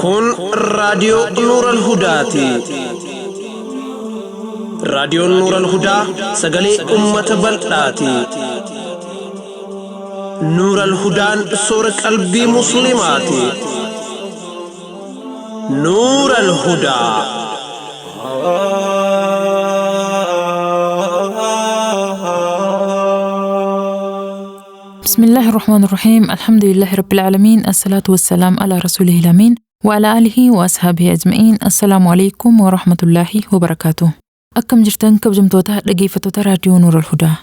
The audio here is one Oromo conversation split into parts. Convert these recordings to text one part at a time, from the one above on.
kun raadiyoo Nuural Hudaati. Raadiyoon Nuural Hudaa sagalee uummata bal'aati. Nuural Hudaan soora qalbii musliimaati. Nuural Hudaa. بسم الله الرحمن الرحيم الحمد لله رب العالمين الصلاة والسلام على رسوله الأمين وعلى آله وأصحابه أجمعين السلام عليكم ورحمة الله وبركاته أكم جرتان كبجمتوتا dhaggeeffattoota raadiyoo Nuur al-Hudaa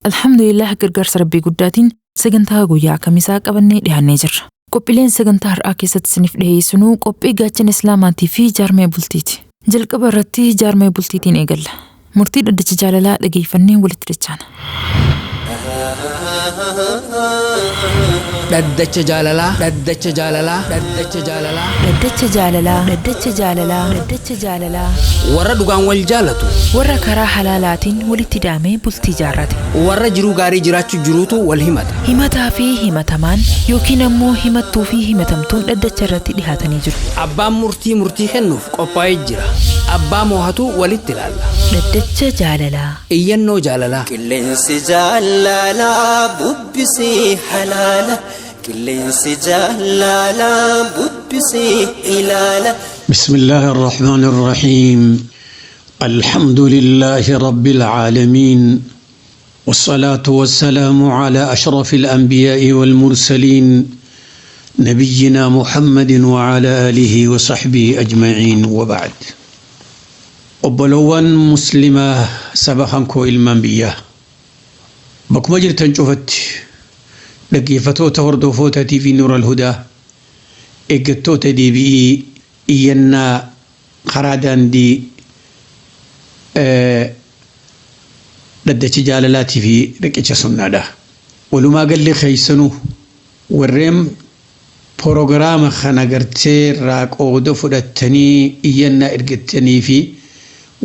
alhamdulillah gargaarsa rabbii guddaatiin sagantaa guyyaa kamisaa qabannee dhiyaannee jirra. Qophiileen sagantaa har'aa keessatti isiniif dhiyeessinu qophii gaachana islaamaatii fi jaarmee bultiiti. Jalqaba irratti jaarmee bultiitiin eegalla. Murtii dhaddacha jaalalaa dhageeffannee walitti dachaana. Dhaddacha jaalalaa dhaddacha jaalalaa dhaddacha jaalalaa Dhaddacha jaalalaa Dhaddacha jaalalaa Dhaddacha jaalalaa warra dhugaan wal jaalatu warra karaa halaalaatiin walitti hidhamee bultii jaarrate warra jiruu gaarii jiraachuu jiruutu wal himata. himataa fi himatamaan yookiin ammoo himattuu fi himatamtuun dhaddacha irratti dhihaatanii jiru. Abbaan murtii kennuuf qophaa'ee jira. Abbaa moohatu walitti ilaalla. Dhaddacha jaalalaa Iyyannoo jaalalaa qilleensi jaalalaa bubbisii halaala qilleensi jaalalaa bubbisii ilaala. بسم الله الرحمن الرحيم الحمد لله رب العالمين والصلاة والسلام على أشرف الأنبياء والمرسلين نبينا محمد وعلى آله وصحبه أجمعين وبعد وبلوان مسلمة سبخانكو إلمان بياه بكم جرتن شوفت لقيفتو تهردو تي في نور الهدى إجتو تدي بي إينا خرادان دي لدى جالالاتي في ركيتش سنادا ولما قال لي خيسنو والرم بروغرام خناغرتي راك أودو فدتني إينا إرقتني في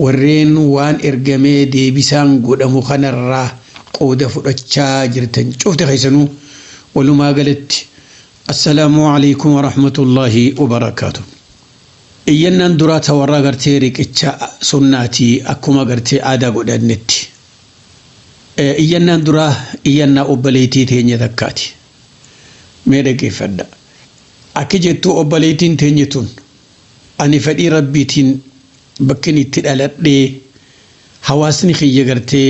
warreen waan ergamee deebisaan godhamu kanarraa qooda fudhachaa jirtan cufte keessanuu walumaa galatti assalaamu alaykum warahmatullaahi wabarakaatu. Iyyannaan duraa tawarraa gartee riqicha sunnaatii akkuma gartee aadaa godhannetti. Iyyannaan duraa iyyannaa obboleettii teenya takkaati. Mee dhaggeeffadha. Akka jettuu obboleettiin teenya tun ani fedhii rabbiitiin bakkin itti dhaladhee hawaasni kiyya gartee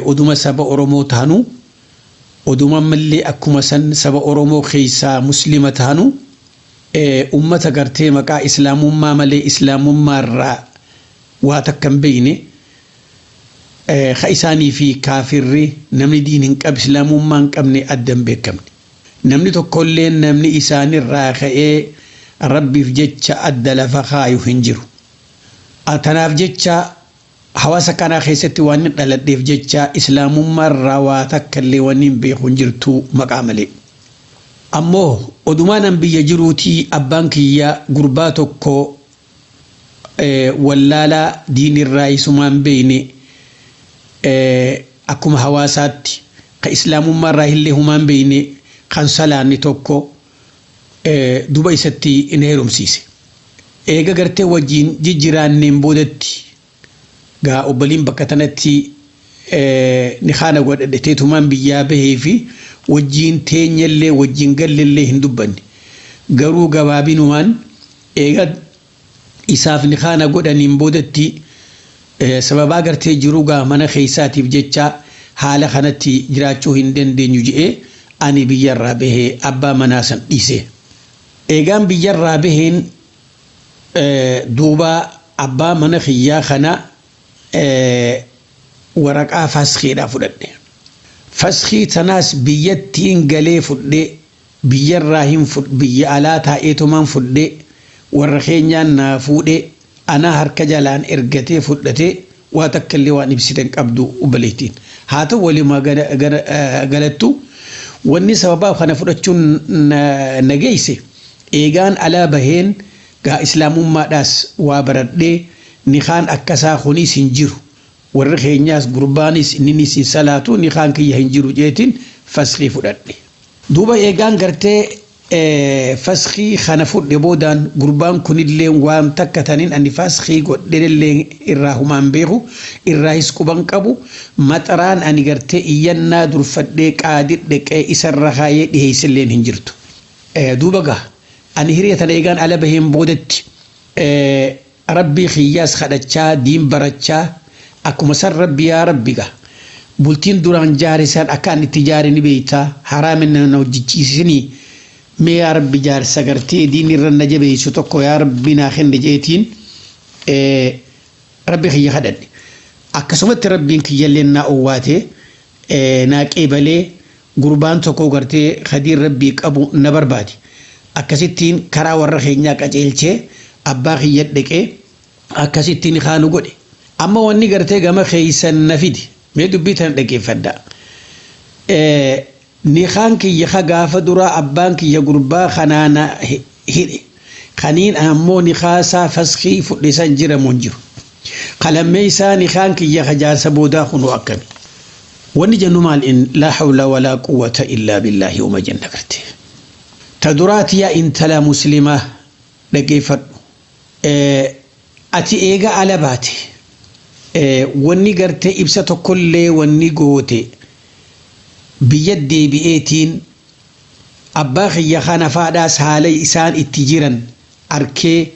oduma saba Oromoo taanu oduma mallee akkuma san saba Oromoo keessaa muslima taanu ummata gartee maqaa islaamummaa malee islaamummaa irraa waa takka hin beeyne ka isaanii fi kaafirri namni diin hin qabne islaamummaa hin qabne adda hin beekamne namni tokkollee namni isaanirraa ka'ee rabbiif jecha adda lafa kaayu hin jiru. Tanaaf jecha hawaasa kanaa keessatti waan dhaladheef jecha islaamummaa irraa waa takka illee waan hin beeku hin jirtu maqaa malee. Ammoo odumaan biyya jiruutii abbaan kiyya gurbaa tokko wallaalaa diinirraa isumaan beeyne akkuma hawaasaatti ka islaamummaa irraa illee humaan beeyne kan salaanni tokko duba isatti in heerumsiise. Eega gartee wajjin jijjiraanneen boodatti gaa obboliin bakka tanatti ni haana godhateetumaan biyyaa bahee fi wajjin teenyallee wajjin gallillee hin dubbanne garuu gabaabinumaan eega isaaf ni haana godhaniin boodatti sababaa gartee jiruu gaa mana keessaatiif jecha haala kanatti jiraachuu hin dandeenyu je'ee ani biyyarraa bahee abbaa manaa san dhiise. Eegaan biyyarraa baheen duuba abbaa mana kiyyaa kana waraqaa faskiidhaa fudhadhe. Faskii tanaas biyyattiin galee fudhee biyyarraa hin biyya alaa taa'eetumaan fudhee warra keenyaan naa fuudhee ana harka jalaan ergatee fudhatee waa takka illee waan ibsiten qabdu obboleettiin. Haa ta'u walumaa galattu wanni sababaa kana fudhachuun nageesse eegaan alaa baheen gaa islaamummaadhaas waa baradhee nikaan akkasaa kunis hin jiru warri keenyaas gurbaanis inninis hin salaatu nikaan kiyya hin jiru jeetiin fasqii fudhadhe. Duuba eegaan gartee fasqii kana fudhe boodaan gurbaan kunillee waan takka taniin ani fasqii godhellee irraa humaan beeku irraahis quban qabu maxaraan ani gartee iyyannaa durfadhee qaadii dhaqee isarra kaayee dhiheessilleen hin jirtu. Duuba gaa ani hiriya tana eegaan ala baheen boodetti rabbii kiyyaas kadhachaa diin barachaa akkuma san rabbi yaa rabbi gaa bultiin duraan jaarisan akka ani itti jaare ni beeytaa haraaminna na hojjechiisinii mee yaa rabbi jaarsa gartee diin irra na jabeessu tokko yaa rabbi naa kenne jeetiin rabbi kiyya kadhadhe akkasumatti rabbiin kiyyallee naa owwaate naa qeebalee gurbaan tokko gartee khadiin rabbii qabu na barbaade akkasittiin karaa warra keenyaa qaceelchee abbaa kiyya dhaqee akkasittiin kaanu godhe amma wanni gartee gama keeysan na fide mee dubbii tan dhaggeeffadhaa. Nikaan kiyya gaafa duraa abbaan kiyya gurbaa kanaana hidhe kaniin ammoo nikaasaa fasqii fudhisan jiramuun jiru qalammee isaa nikaan kiyya jaarsa boodaa kunu akkami wanni jennu maal in laa hawla walaa quwwata illaa billaahi uma jenna garte taduraati yaa intala muslimaa dhaggeeffadhu ati eega ala baate wanni gartee ibsa tokkollee wanni goote biyya deebi'eetiin abbaa kiyya kana faadhaas haala isaan itti jiran arkee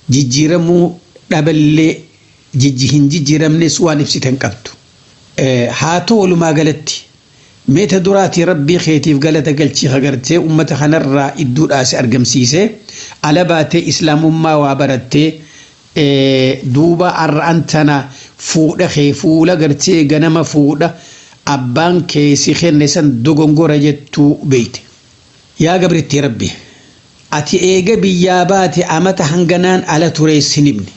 jijjiiramuu dhaballee hin jijjiiramnes waan ibsitan qabdu. Haa ta'u walumaa galatti meeta duraati rabbii keetiif galata galchii agartee ummata kanarraa idduudhaas argamsiisee ala baatee islaamummaa waa barattee duuba arra'an tana fuudha kee fuula gartee ganama fuudha abbaan keesi kenne san dogongora jettuu beeyte. Yaa gabritti rabbi ati eega biyyaa baate amata hanganaan ala turee sinibne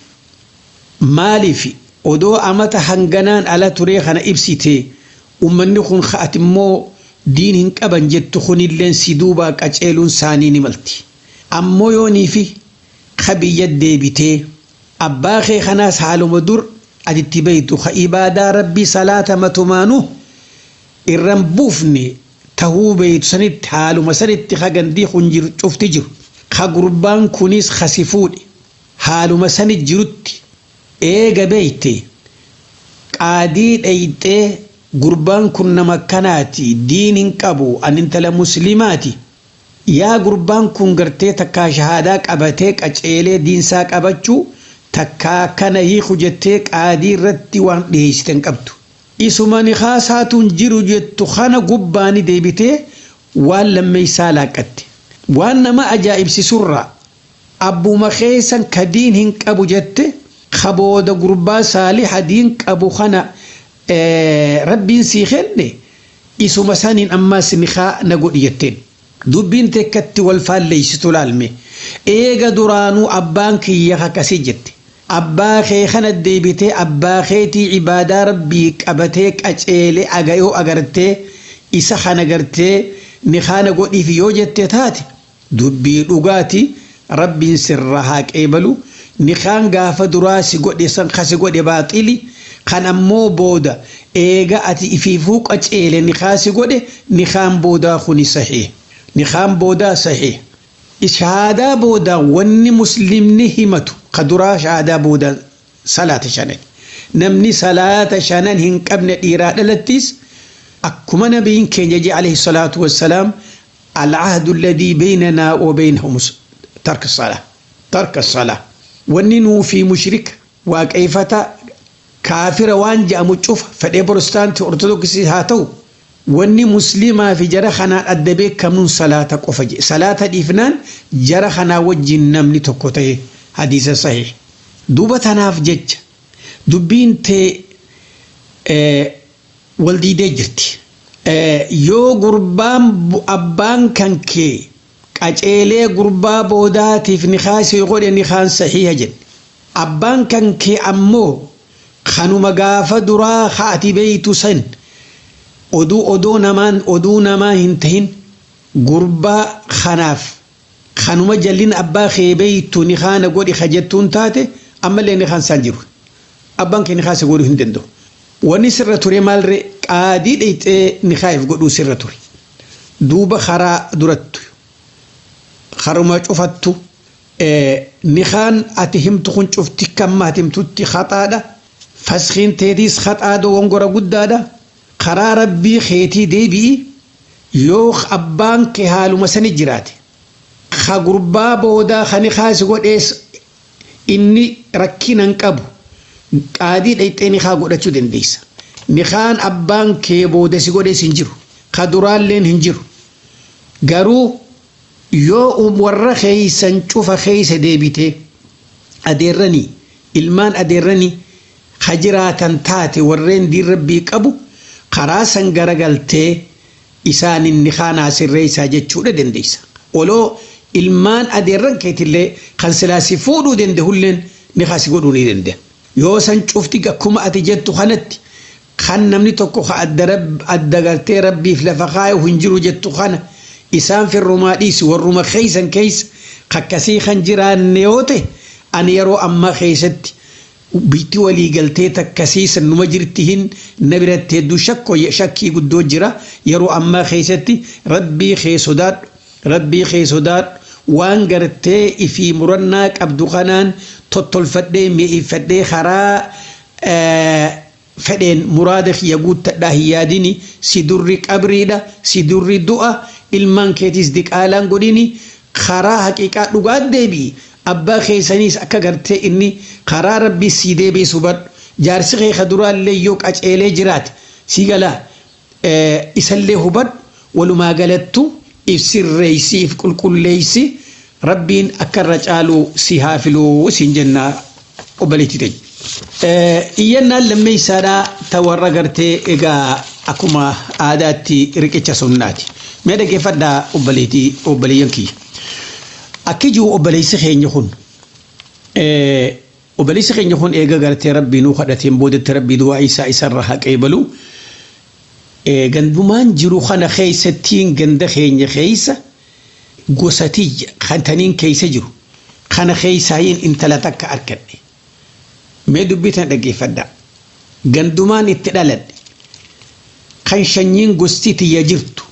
maaliif odoo amata hanganaan ala turee kana ibsite ummanni kun ati immoo diin hin qaban jettu kunilleen si duubaa qaceeluun saanii ni malti ammoo yoonii fi kabiyya deebitee abbaa kee kanaas haaluma dur atitti beeytu ka ibaadaa rabbii salaata matumaanu irran buufne tahuu beeytu sanitti haaluma sanitti kagandii kun jiru cufti jiru ka gurbaan kunis kasi fuudhe haaluma sanit jirutti eega beeyte qaadii dhayxee gurbaan kun nama kanaati diin hin qabu an intala muslimaati yaa gurbaan kun gartee takkaa shahaadaa qabatee qaceelee diinsaa qabachuu takkaa kana hiiku jettee qaadii irratti waan dhiheessiten qabdu isuma nikaasaatuun jiru jettu kana gubbaani deebitee waan lammeeysaa laaqatte waan nama ajaa'ibsisurra abbuma keessan ka diin hin qabu jette kabooda gurbaa saaliha diin qabu kana rabbiin sii kenne isuma saniin ammaas nikaa na godhi jetteen dubbiin tekkatti wal faalleeysitu laalme eega duraanuu abbaan kiyya akkasii jette abbaa kee kana deebitee abbaa keetii ibaadaa rabbii qabatee qaceelee agayoo agartee isa kana gartee nikaa na godhiif yoo jette taate dubbii dhugaati rabbiin sirra haa qeebalu nikaan gaafa duraa si godhe san kasi godhe baaxili kan ammoo booda eega ati ifiifuu qaceele nikaa si godhe nikaan boodaa kuni sahih nikaan boodaa sahih shahaadaa booda wanni muslimni himatu kaduraa shahaadaa booda salaata shanan namni salaata shanan hin qabne dhiiraa dhalattis akkuma nabiin keenya je alayhi salaatu wassalaam العهد الذي بيننا وبينهم ترك الصلاة وننو في مشرك وكيفتا كافر وانجا مجوف فدي بروستانت أرثوذكسي هاتو وني مسلمة في جرخنا الدبيك كمن صلاة قفج صلاة الإفنان جرخنا وجه النمل تقوتي حديث صحيح دوبة نافجج دبين تي والدي دجرتي yoo gurbaan abbaan kan kee qaceelee gurbaa boodaatiif nikaasii godhe nikaan sahiha jedhe abbaan kan kee ammoo kanuma gaafa duraa haati beeytu san oduu namaa hin tahin gurbaa kanaaf kanuma jallin abbaa kee beeytu nikaana godhi kajettuun taate ammallee nikaan san jiru abbaan kee nikaasii godhuu hin danda'u wani sirra ture maalre qaadii dhayxee nikaayif godhuu sirra ture duuba karaa durattu haruma cufattu nikaan ati himtu kun cufti kamma ati himtutti khataadha fasxiin teetiis khataadha wongora guddaadha karaa rabbii keetii deebi'i yoo abbaan kee haaluma sani jiraate ka gurbaa boodaa kani kaasi godhees inni rakkinan qabu qaadii dhayxee nikaa godhachuu dandeessa nikaan abbaan kee booda si godhees hin jiru ka duraalleen hin jiru garuu yoo warra keeysan cufa keeysa deebite adeerranii ilmaan adeerranii hajiraatan taate warreen diin rabbii qabu karaa san garagaltee isaanin nikaanaa sirreessaa jechuudha dandeessa oloo ilmaan adeerran keetillee kan silaasi fuudhuu dandahulleen nikaasi godhuu ni danda'a yoo san cufti akkuma ati jettu kanatti kan namni tokko adda galtee rabbiif lafa kaayu hin jiru jettu kana isaan firrumaa dhiisi warruma keeysan keeysa kakkasii kan jiraanne yoo ta'e ani yeroo ammaa keeysatti bitti walii galtee takkasii sannuma jirti hin na biratti hedduu shakkii guddoo jira yeroo ammaa keeysatti rabbii kee sodaadhu waan gartee ifii murannaa qabdu kanaan tottolfadhee mi'eeffadhee karaa fedheen muraada kiyya guuttadhaa hin yaadini si durri qabriidha si durri du'a ilmaan keetis diqaalaan godhini karaa haqiiqaa dhugaa deebi'i abbaa keessaniis akka gartee inni karaa rabbii si deebi'e subadhu jaarsi kee kaduraallee yoo qaceelee jiraate si galaa isallee hubadhu walumaa galattu ibsirreeysi if qulqulleeysi rabbiin akka irra caaluu si haafiluu siin jennaa obboleetti ta'e. Iyyannaan lammeeysaadhaa ta warra gartee egaa akkuma aadaatti riqicha sunnaati. Mee dhaggeeffadhaa obboleeyyan kiyya. Akki jiru obboleessi keenya kun eega gartee rabbii nuu kadhateen boodatti rabbii du'aa isaa isarra haqee balu gandumaan jiru kana keeysattiin ganda keenya keeysa gosatiyya kan taniin keeysa jiru kana keeysaayin intala takka arkadhe. Mee dubbitan dhaggeeffadhaa. Gandumaan itti dhaladhe kan shanyiin gosti tiyya jirtu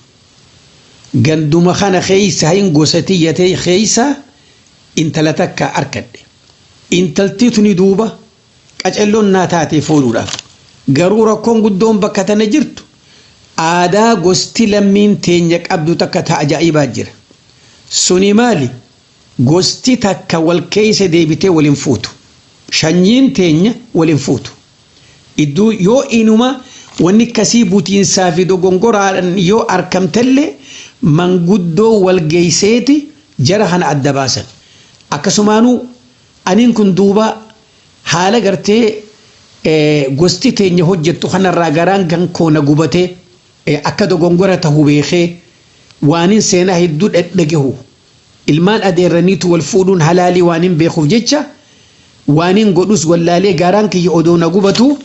ganduma kana keeysayin gosatiyya ta'e keeysa intala takka arkadhe. Intalti tuni duuba qacelloon naa taatee fuudhuudhaaf garuu rakkoon guddoon bakka tana jirtu aadaa gosti lammiin teenya qabdu takka ta ajaa'ibaa jira. Suni maali? Gosti takka wal keeysa deebitee waliin fuutu. Shanyiin teenya waliin fuutu. Iddoo yoo inuma wanni kasii butiinsaa fi dogongoraadhaan yoo argamtellee manguddoo wal geeyseeti jara kana adda baasan. Akkasumaanuu aniin kun duuba haala gartee gosti teenya hojjettu kanarraa garaan kan koona gubatee akka dogongora ta'uu beekee waanin seenaa hedduu dhagahu ilmaan adeerraniitu wal fuudhuun halaalii waanin beekuuf jecha waanin godhus wallaalee garaan kiyya odoo na gubatu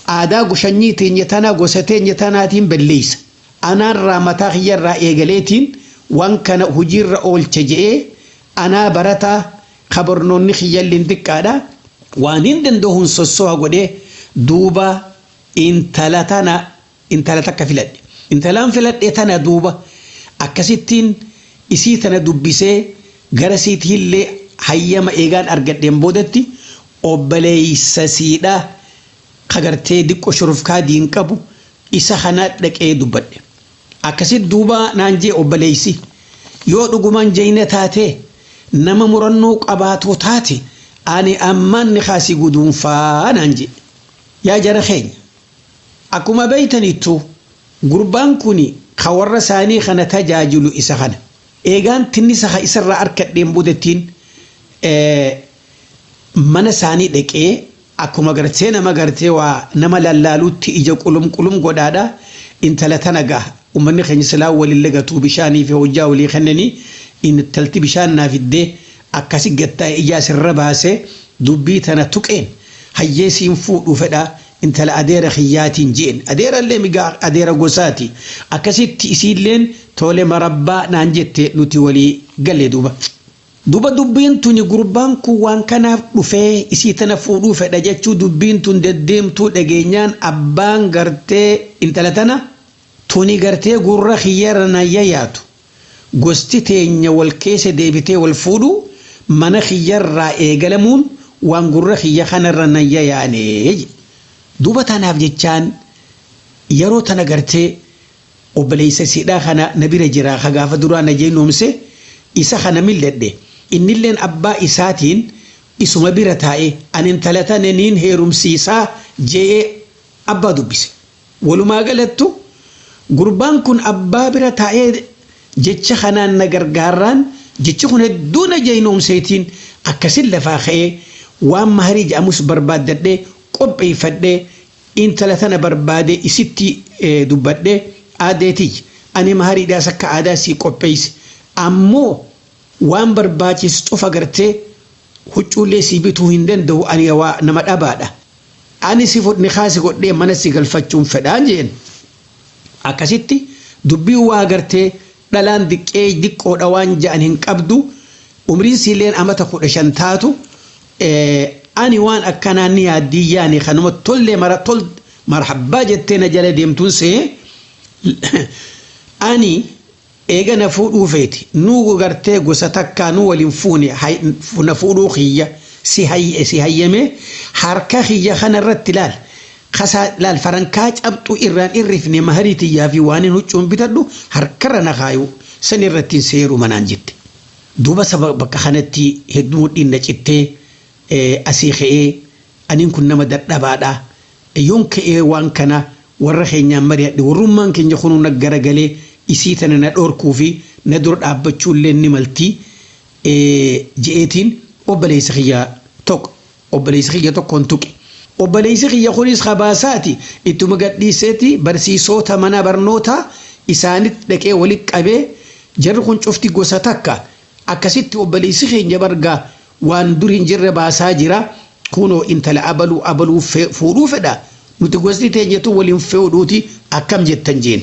aadaa gushanyii teenya tanaa gosa teenya tanaatiin balleeysa anaarraa mataa kiyyarraa eegaleetiin waan kana hojiirra oolcha je'ee anaa barataa kabarnoonni kiyyalliin xiqqaadha waanin danda'uun sossoha godhee duuba intala takka filadhe. Intalaan filadhe tana duuba akkasittiin isii tana dubbisee gara siitiillee hayyama eegaan argadheen boodatti obboleeysa siidhaa kagartee diqqo shurufkaa diin qabu isa kana dhaqee dubbadhe. Akkasit duuba naan jee obboleeysi yoo dhugumaan jayna taatee nama murannoo qabaatoo taate ani ammaan ni kaasii guduunfaa naan jee. Yaa jara keenya akkuma beeytanittu gurbaan kuni ka warra isaanii kana tajaajilu isa kana eegaan tinnisa isarraa arkadheen boodattiin mana isaanii dhaqee akkuma gartee nama gartee waa nama lallaaluutti ija qulum godhaadha intala tana gaha ummanni keenya silaa waliin lagatuu bishaanii fi hojjaa walii kennanii intalti bishaan naaf iddee akkasi gattaa ijaa sirra baasee dubbii tana tuqeen hayyeesiin fuudhuu fedhaa intala adeera khiyyaatiin jeen adeera illee migaa adeera gosaati akkasitti isiilleen tole marabbaa naan jette nuti walii galle duuba duba dubbiin tuni gurbaan kun waan kanaaf dhufee isii tana fuudhuu fedha jechuu dubbiin tun deddeemtuu dhageenyaan abbaan gartee intala tana tuni gartee gurra khiyyara nayya yaatu gosti teenya wal keessa deebitee wal fuudhu mana khiyyarraa eegalamuun waan gurra khiyya kanarra nayya yaanee duba tanaaf jechaan yeroo tana gartee obboleessa siidhaa kana nabira jira gaafa duraa na jeenomse isa kana milledhe innilleen abbaa isaatiin isuma bira taa'e an intala tana niin heerumsiisaa jee abbaa dubbise walumaa galattu gurbaan kun abbaa bira taa'ee jecha kanaan na gargaarraan jechi kun hedduu na jeenomseetiin akkasin lafaa ka'ee waan maharii jedhamus barbaaddadhee qopheeffadhee intala tana barbaade isitti dubbadhee aadeetii ani mahariidhaas akka aadaa sii qopheesse ammoo waan barbaachisu cufa gartee huccuullee sii bituu hin danda'u ani waa nama dhabaadha ani si fudhni kaasi godhee mana si galfachuun fedhaan jeen akkasitti dubbii waa gartee dhalaan diqqoodha waan ja'an hin qabdu umriin siileen amata 15 taatu ani waan akkanaan ni yaaddii yaani kanuma tollee marhabbaa jettee na jala deemtuun see ani eega na fuudhuu feeti nuu gartee gosa takkaa nu waliin fuune na fuudhuu khiyya si hayyame harka khiyya kanarratti laal farankaa cabxu irraan irrifne maharii tiyyaa fi waan hin huccuun bitadhu harkarra na kaayu san irrattiin seeru manaan jette duuba bakka kanatti hedduu mudhiin na cittee asii ka'ee aniin kun nama dadhabaadha yoon ka'ee waan kana warra keenyaan mari'adhe warrummaan keenya kunuu na garagalee isii tana na dhorkuu fi na dura dhaabbachuullee ni maltii je'eetiin obboleessa kiyya tokkoon tuqe obboleessi kiyya kunis kabaasaati ittuma gadhiiseeti barsiisota mana barnootaa isaanitti dhaqee walitti qabee jarri kun cufti gosa takka akkasitti obboleessi keenya bargaa waan dur hin jirre baasaa jira kunoo intala abaluu fuudhuu fedha nuti gosti teenyatu waliin fuudhuuti akkam jettan jeen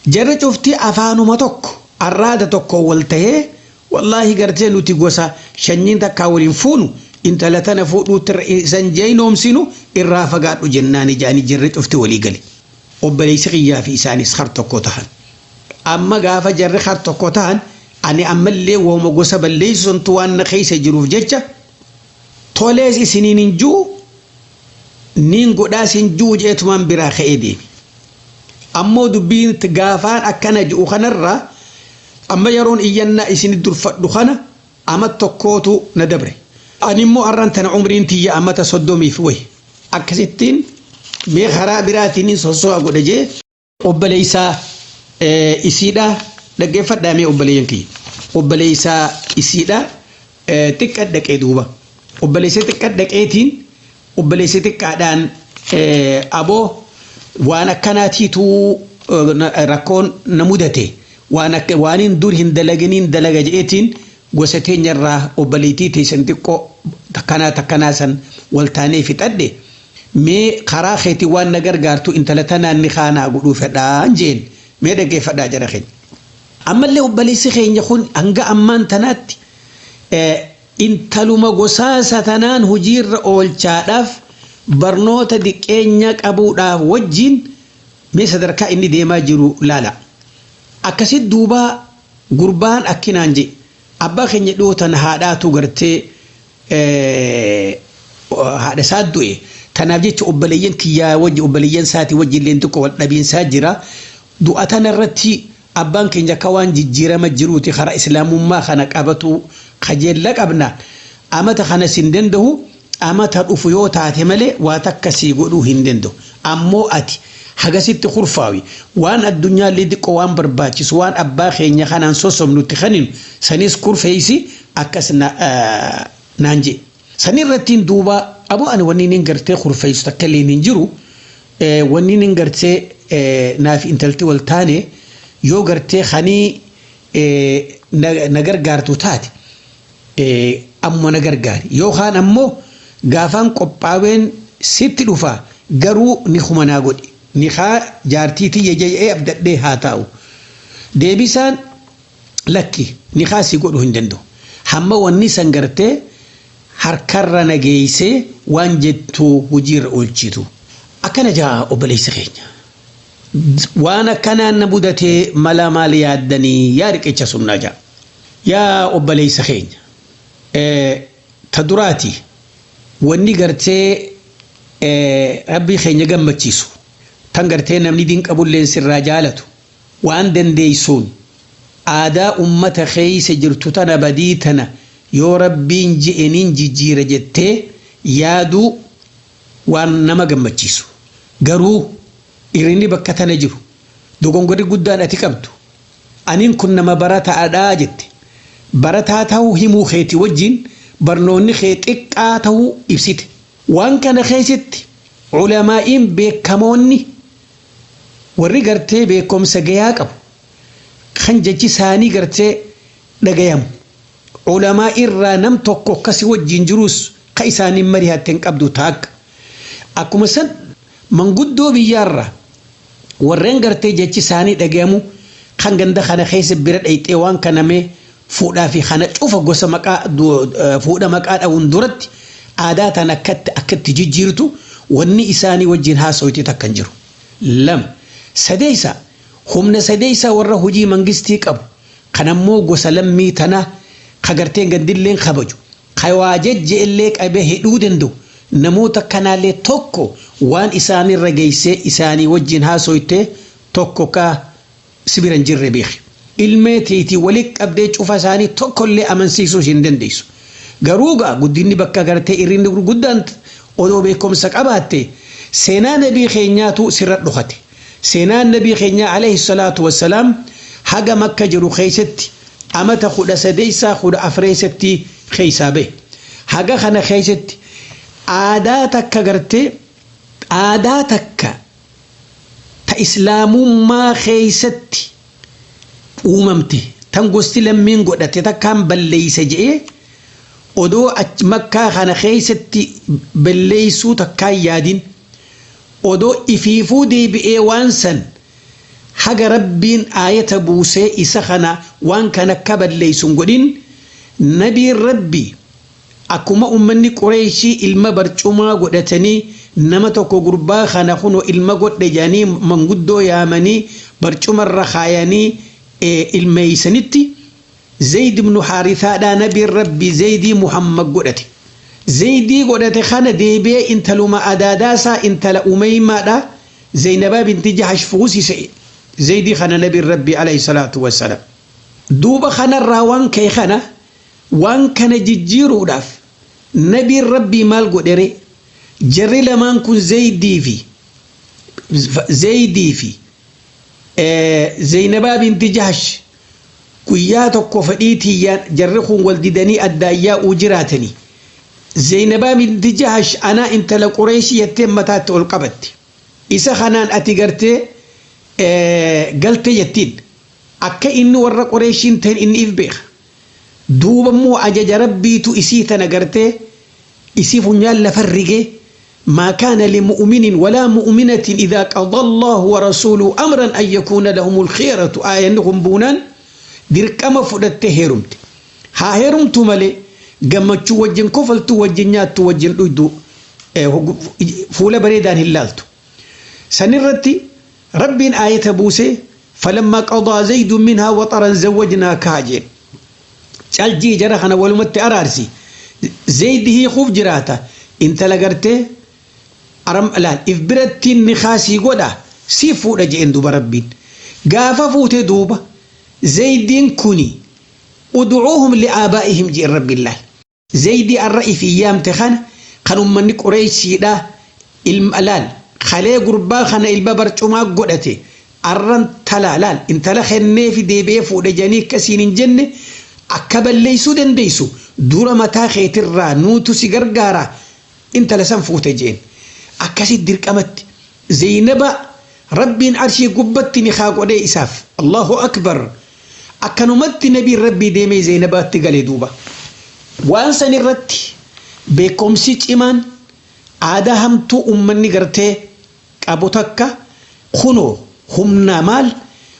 jarri cufti afaanuma tokko arraada tokko wal tahee wallahi gartee nuti gosa shanyiin takkaa waliin fuunu intala tana fuudhuutti isan jeynoomsinu irraa fagaadhu jennaan ijaanii jarri cufti walii gale obboleessi kiyyaa fi isaanis har tokko tahan amma gaafa jarri har tokko tahan ani ammallee wooma gosa balleessuntu waan na keessa jiruuf jecha tolees isiniin hin juu niin godhaas hin juu jeetumaan biraa ka'ee deemi ammoo dubbiin gaafaan akkana ji'u kanarraa amma yeroon iyyannaa isinit durfadhu kana ama tokkootu na dabre ani immoo arran tana umriin tiyya amata 30 wayi akkasittiin mee karaa biraatiin sosso'a godha jee obboleessaa isiidha dhaggeeffadhaa mee obboleeyyan kiyya obboleessaa isiidha xiqqaa dhaqee duuba obboleessa xiqqaa dhaqeetiin obboleessa xiqqaadhaan aboo waan akkanaatiitu rakkoon na mudate waan dur hin dalaginiin dalaga je'eetiin gosa teenyarraa obboleettii teessan xiqqoo takkanaa san waltaanee fixadhe mee karaa keetii waan na gargaartu intala tanaan ni kaanaa godhuu fedhaan jeen mee dhaggeeffadhaa jara keenya ammallee obboleessi keenya kun hanga ammaan tanaatti intaluma gosaasa tanaan hojiirra oolchaadhaaf barnoota diqqeenya qabuudhaaf wajjin mee sadarkaa inni deemaa jiru laala akkasit duuba gurbaan akkinaan je abbaa keenya dhootan haadhaatu gartee haadha isaa du'e tanaaf jecha obboleeyyan kiyyaa wajji obboleeyyan isaati wajji illee tokko wal dhabiinsaa jira du'a tanarratti abbaan keenya akka waan jijjiirama jiruuti karaa islaamummaa kana qabatu kajeella qabna amata kana sin danda'u amata dhufu yoo taate malee waa takka sii godhuu hin danda'u ammoo ati hagasitti kurfaawi waan addunyaa lidiqo waan barbaachisu waan abbaa keenya kanaan sosomnutti kaninu sanis kurfeeysi akkas naan je sanirrattiin duuba aboo ani wanni nin gartee kurfeeysu takka illee hin jiru wanni nin gartee naaf intalti wal taane yoo gartee kanii na gargaartu taate ammoo na gargaari yookaan ammoo gaafaan qophaaween sitti dhufa garuu ni kumanaa godhi ni haa jaartii tiyya jedhee abdadhee haa taa'u deebisaan lakki ni haa si godhu hin danda'u hamma wanni sangartee harkarra nageessee waan jettu hojiirra oolchitu akkana jaa obboleessa keenya waan akkanaan na mudatee mala maal yaaddanii yaa riqicha sunnaa jaa yaa obboleessa keenya ta duraati wanni gartee rabbii keenya gammachiisu tan gartee namni din qabulleen sirraa jaalatu waan dandeeysuun aadaa ummata keeysa jirtu tana badii tana yoo rabbiin je'eniin jijjiira jettee yaaduu waan nama gammachiisu garuu irinni bakka tana jiru dogongorri guddaan ati qabdu aniin kun nama barataadhaa jette barataa ta'uu himuu keeti wajjin barnoonni kee xiqqaa ta'uu ibsite waan kana keessatti ulamaa'iin beekamoonni warri gartee beekomsa gayaa qabu kan jechi isaanii gartee dhagayamu ulamaa irraa nam tokko akkasi wajjin jirus ka isaaniin mari'atten qabdu taakka akkuma san manguddoo biyyaarra warreen gartee jechi isaanii dhagayamu kan ganda kana keessa bira dhayxee waan kanamee fuudhaa fi kana cufa gosa maqaa fuudha maqaa dhawuun duratti aadaa tan akkatti jijjiirtu wanni isaanii wajjin haasawitti takkan jiru lama sadeessa humna sadeessa warra hojii mangistii qabu kanammoo gosa lammii tana kagarteen gandilleen kabaju kawaa jejje illee qabee hidhuu danda'u namoota kanaallee tokko waan isaanirra geessee isaanii wajjin haasawitte tokko ka sibiran jirre beeki ilmee teetii walitti qabdee cufa isaanii tokkollee amansiisuu hin dandeessu garuu gaa guddinni bakka gartee irrinni guddaan odoo beekumsa qabaatte seenaa nabii keenyaatu sirra dhufate seenaan nabii keenyaa alayhi salaatu wassalaam haga makka jiru keessatti amata 13 keessaa bahe haga kana keessatti aadaa takka gartee aadaa takka ta islaamummaa keessatti uumamte tan gosti lammiin godhate takkaan balleeysa je'ee odoo makkaa kana keessatti balleeysuu takkaan yaadin odoo ifiifuu deebi'ee waan san haga rabbiin aayata buusee isa kana waan kana akka balleeysun godhin nabiin rabbi akkuma ummanni qureeshii ilma barcumaa godhatanii nama tokko gurbaa kana kuno ilma godhe jaanii manguddoo yaamanii barcumarra kaayanii ilmeeysanitti زيد بن حارثة دا نبي ربي زيدي محمد قدتي زيدي قدتي خانا ديبي انت لما أداداسا انت لأميما دا زينبا بنت جحش فوسي سي زيدي خانا نبي ربي عليه الصلاة والسلام دوبا خانا الراوان كي خانا وان كان ججيرو داف نبي ربي مال قدري جري لما نكون زيدي في زينبا بنت جحش guyyaa tokko fadhiitiyyaan jarri kun wal didanii addaayyaa uu jiraatanii Zaynabaa binti Jahash ana intala Qureeshii jettee mataatti ol qabatti isa kanaan ati gartee galte jettiin akka inni warra Qureeshiin ta'in inni if beeka duuba immoo ajaja rabbiitu isii tana gartee isii funyaan lafarrigee ما كان لمؤمن ولا مؤمنة إذا قضى الله ورسوله أمرا أن يكون لهم الخيرة آية نهم بونان dirqama fudhatte heerumte haa heerumtu malee gammachuu wajjin kofaltu wajjin nyaattu wajjin dhuydu fuula bareedaan hin laaltu sanirratti rabbiin aayata buusee falamma qadaa zaydun minhaa waxaran zawwajnaakahaa jeen caljii jara kana walumatti araarsi zaydi hiikuuf jiraata intala gartee aram laal if birattiin nikaasii godha si fuudha jeen duba rabbiin gaafa fuute duuba زيدين كوني ادعوهم لآبائهم جي رب الله زيدي الرأي في أيام تخان خانوا من قريشي دا الملال خلي قربا خانا البابر چوما قدتي أرن تلالال انتلا خنه في ديبه فود جاني كسين جنة أكبل ليسو دن ديسو دورا متا خيتر را نوتو سيغرغارا انتلا سنفوت جين أكاسي درك أمت زينبا ربين عرشي قبت نخاق ودي إساف الله أكبر أكنمت نبي ربي ديمي زينبات تقالي دوبا وانسان الرتي بكم سيج إيمان عادا همتو أمني قرتي أبو تكا خنو هم نامال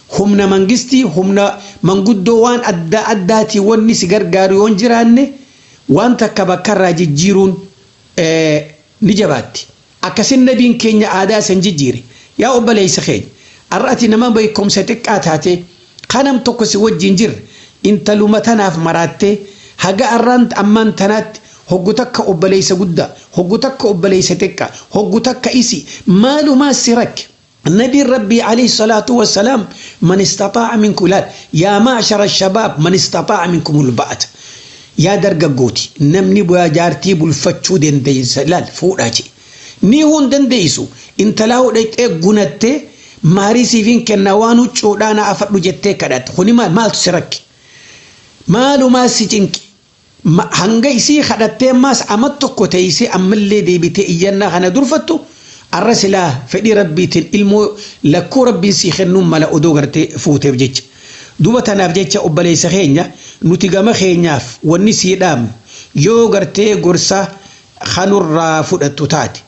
humna mangistii humna manguddoo waan adda addaati wanni si gargaaru yoon jiraanne waan takka bakkarraa jijjiiruun ni jabaatti akkasin nabiin keenya aadaa san jijjiire yaa obboleessa keenya arrati nama beekumsa xiqqaa taate kanam tokko si wajjin jirre intaluma tanaaf maraattee haga arraan ammaan tanaatti hoggu takka obboleessa guddaa hoggu takka obboleessa xiqqaa hoggu takka isi maalumaa si rakke النبي ربي عليه الصلاة والسلام من استطاع منكم لا يا معشر الشباب من استطاع منكم الباءة يا درجة قوتي نمني بيا جارتي بالفتشو دين ديس لا فوقاتي نيهون دين ديسو انت لاو ديت جنتة ماريسي فين كنوانو تشودانا أفرد جتة كدات خوني ما تسرك مالو ما سيجنك هنجيسي خدتة ماس أمتو كتيسي أملي دي بتي إيانا خنا درفتو الرسلا فدي ربي العلم لكو ربي سيخنو ملا أدوغرتي فوتي بجيج دوبتنا بجيج أبالي سخينيا نتيجة خينياف ونسي دام يوغرتي غرسا خانور فوتتو تاتي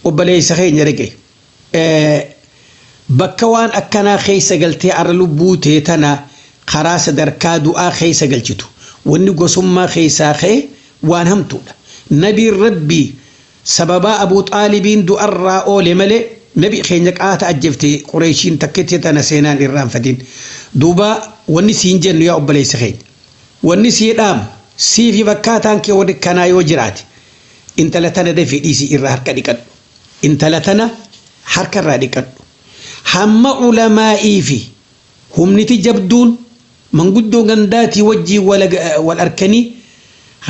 أبالي سخينيا رجي بكوان أكنا خيسا قلتي أرلو بوتي تنا خراس دركادو خيسا قلتو ونقو سما خيسا خي وانهمتو نبي ربي سببا أبو طالبين دو الرأو لملي نبي خينك أجفتي قريشين تكتي تنسينان إرام فدين دوبا ونسين جنو يا أبا ليس خين ونسي الآم سيفي بكاتان كي ودك كنا يوجرات انت لتنا دفي ديسي إرا حركة ديكت انت لتنا حركة راديكت هم علمائي في هم نتجبدون من قدو غنداتي وجي والأركني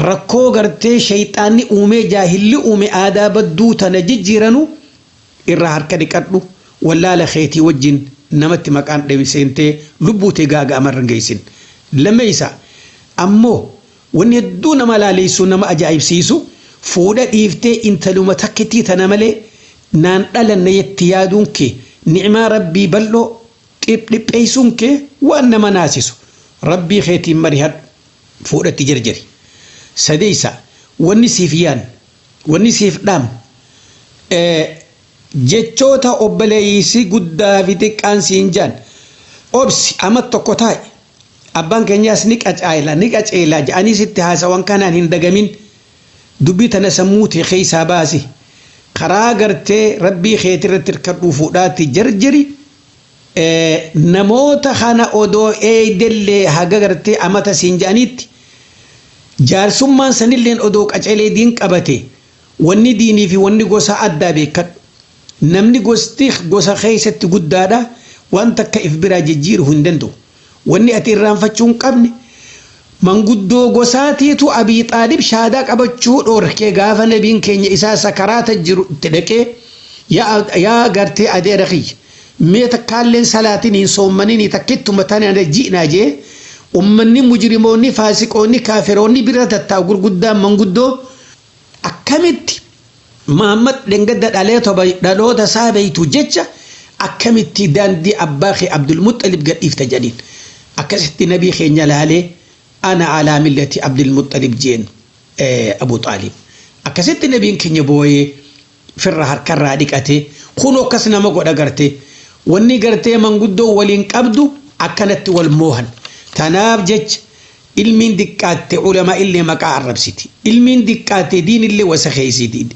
rakkoo gartee shayxaanni uume jaahilli uume aadaa badduu tana jijjiiranu irraa harka dhiqadhu wallaala keetii wajjin namatti maqaan dheebiseentee lubbuutee gaaga amarran geessin lammeessa ammoo wanni hedduu nama laaleessu nama ajaa'ibsiisu fuudha dhiiftee intaluma takkitii tana malee naan dhalanne yetti yaaduun kee ni'imaa rabbii bal'oo dhipheessuun kee waan nama naasisu rabbii keetiin marihadhu fuudhatti jarjari سديسا ونسيفيان ونسيف دام جتشوتا أبليسي قدا فيتك أنسينجان أبسي أمت تقطاي أبان كنياس نيك أجايلا جاني ستها سوان كان هندقمين دبيتا نسموتي خيسا باسي خراغرتي ربي خيتر تركب فوداتي جرجري نموتا خانا أودو دل هاغرتي أمتا سينجانيتي jaarsummaan sanilleen odoo qacalee diin qabate wanni diinii fi wanni gosa addaa beekat namni gosti gosa keessatti guddaadha waan takka if biraa jijjiiru hin danda'u wanni ati irraanfachuu hin qabne manguddoo gosaatiitu abii xaalib shaadaa qabachuu dhoorkee gaafa nabiin keenya isaa sakaraata jiru itti dhaqee yaa gartee adeera kiyya mee takkaalleen salaatiin hin soommaniin takkittuma tana ji'naa jee ummanni mujrimoonni faasiqoonni kaafiroonni bira tattaa'u gurguddaan manguddoo akkamitti Muhammad dengada dhaloota isaa beeytu jecha akkamitti daandii abbaa kee Abdul Muttalib gadhiifta jedhin akkasitti nabii keenya laalee ana alaa millati Abdul Muttalib jeen Abu Talib akkasitti nabiin keenya booyee firra harkarraa dhiqatee kunoo akkas nama godha gartee wanni gartee manguddoo waliin qabdu akkanatti wal moohan تناب جج علمين دكات علماء اللي مقع الربسيتي علمين دكات دين اللي وسخيسيتي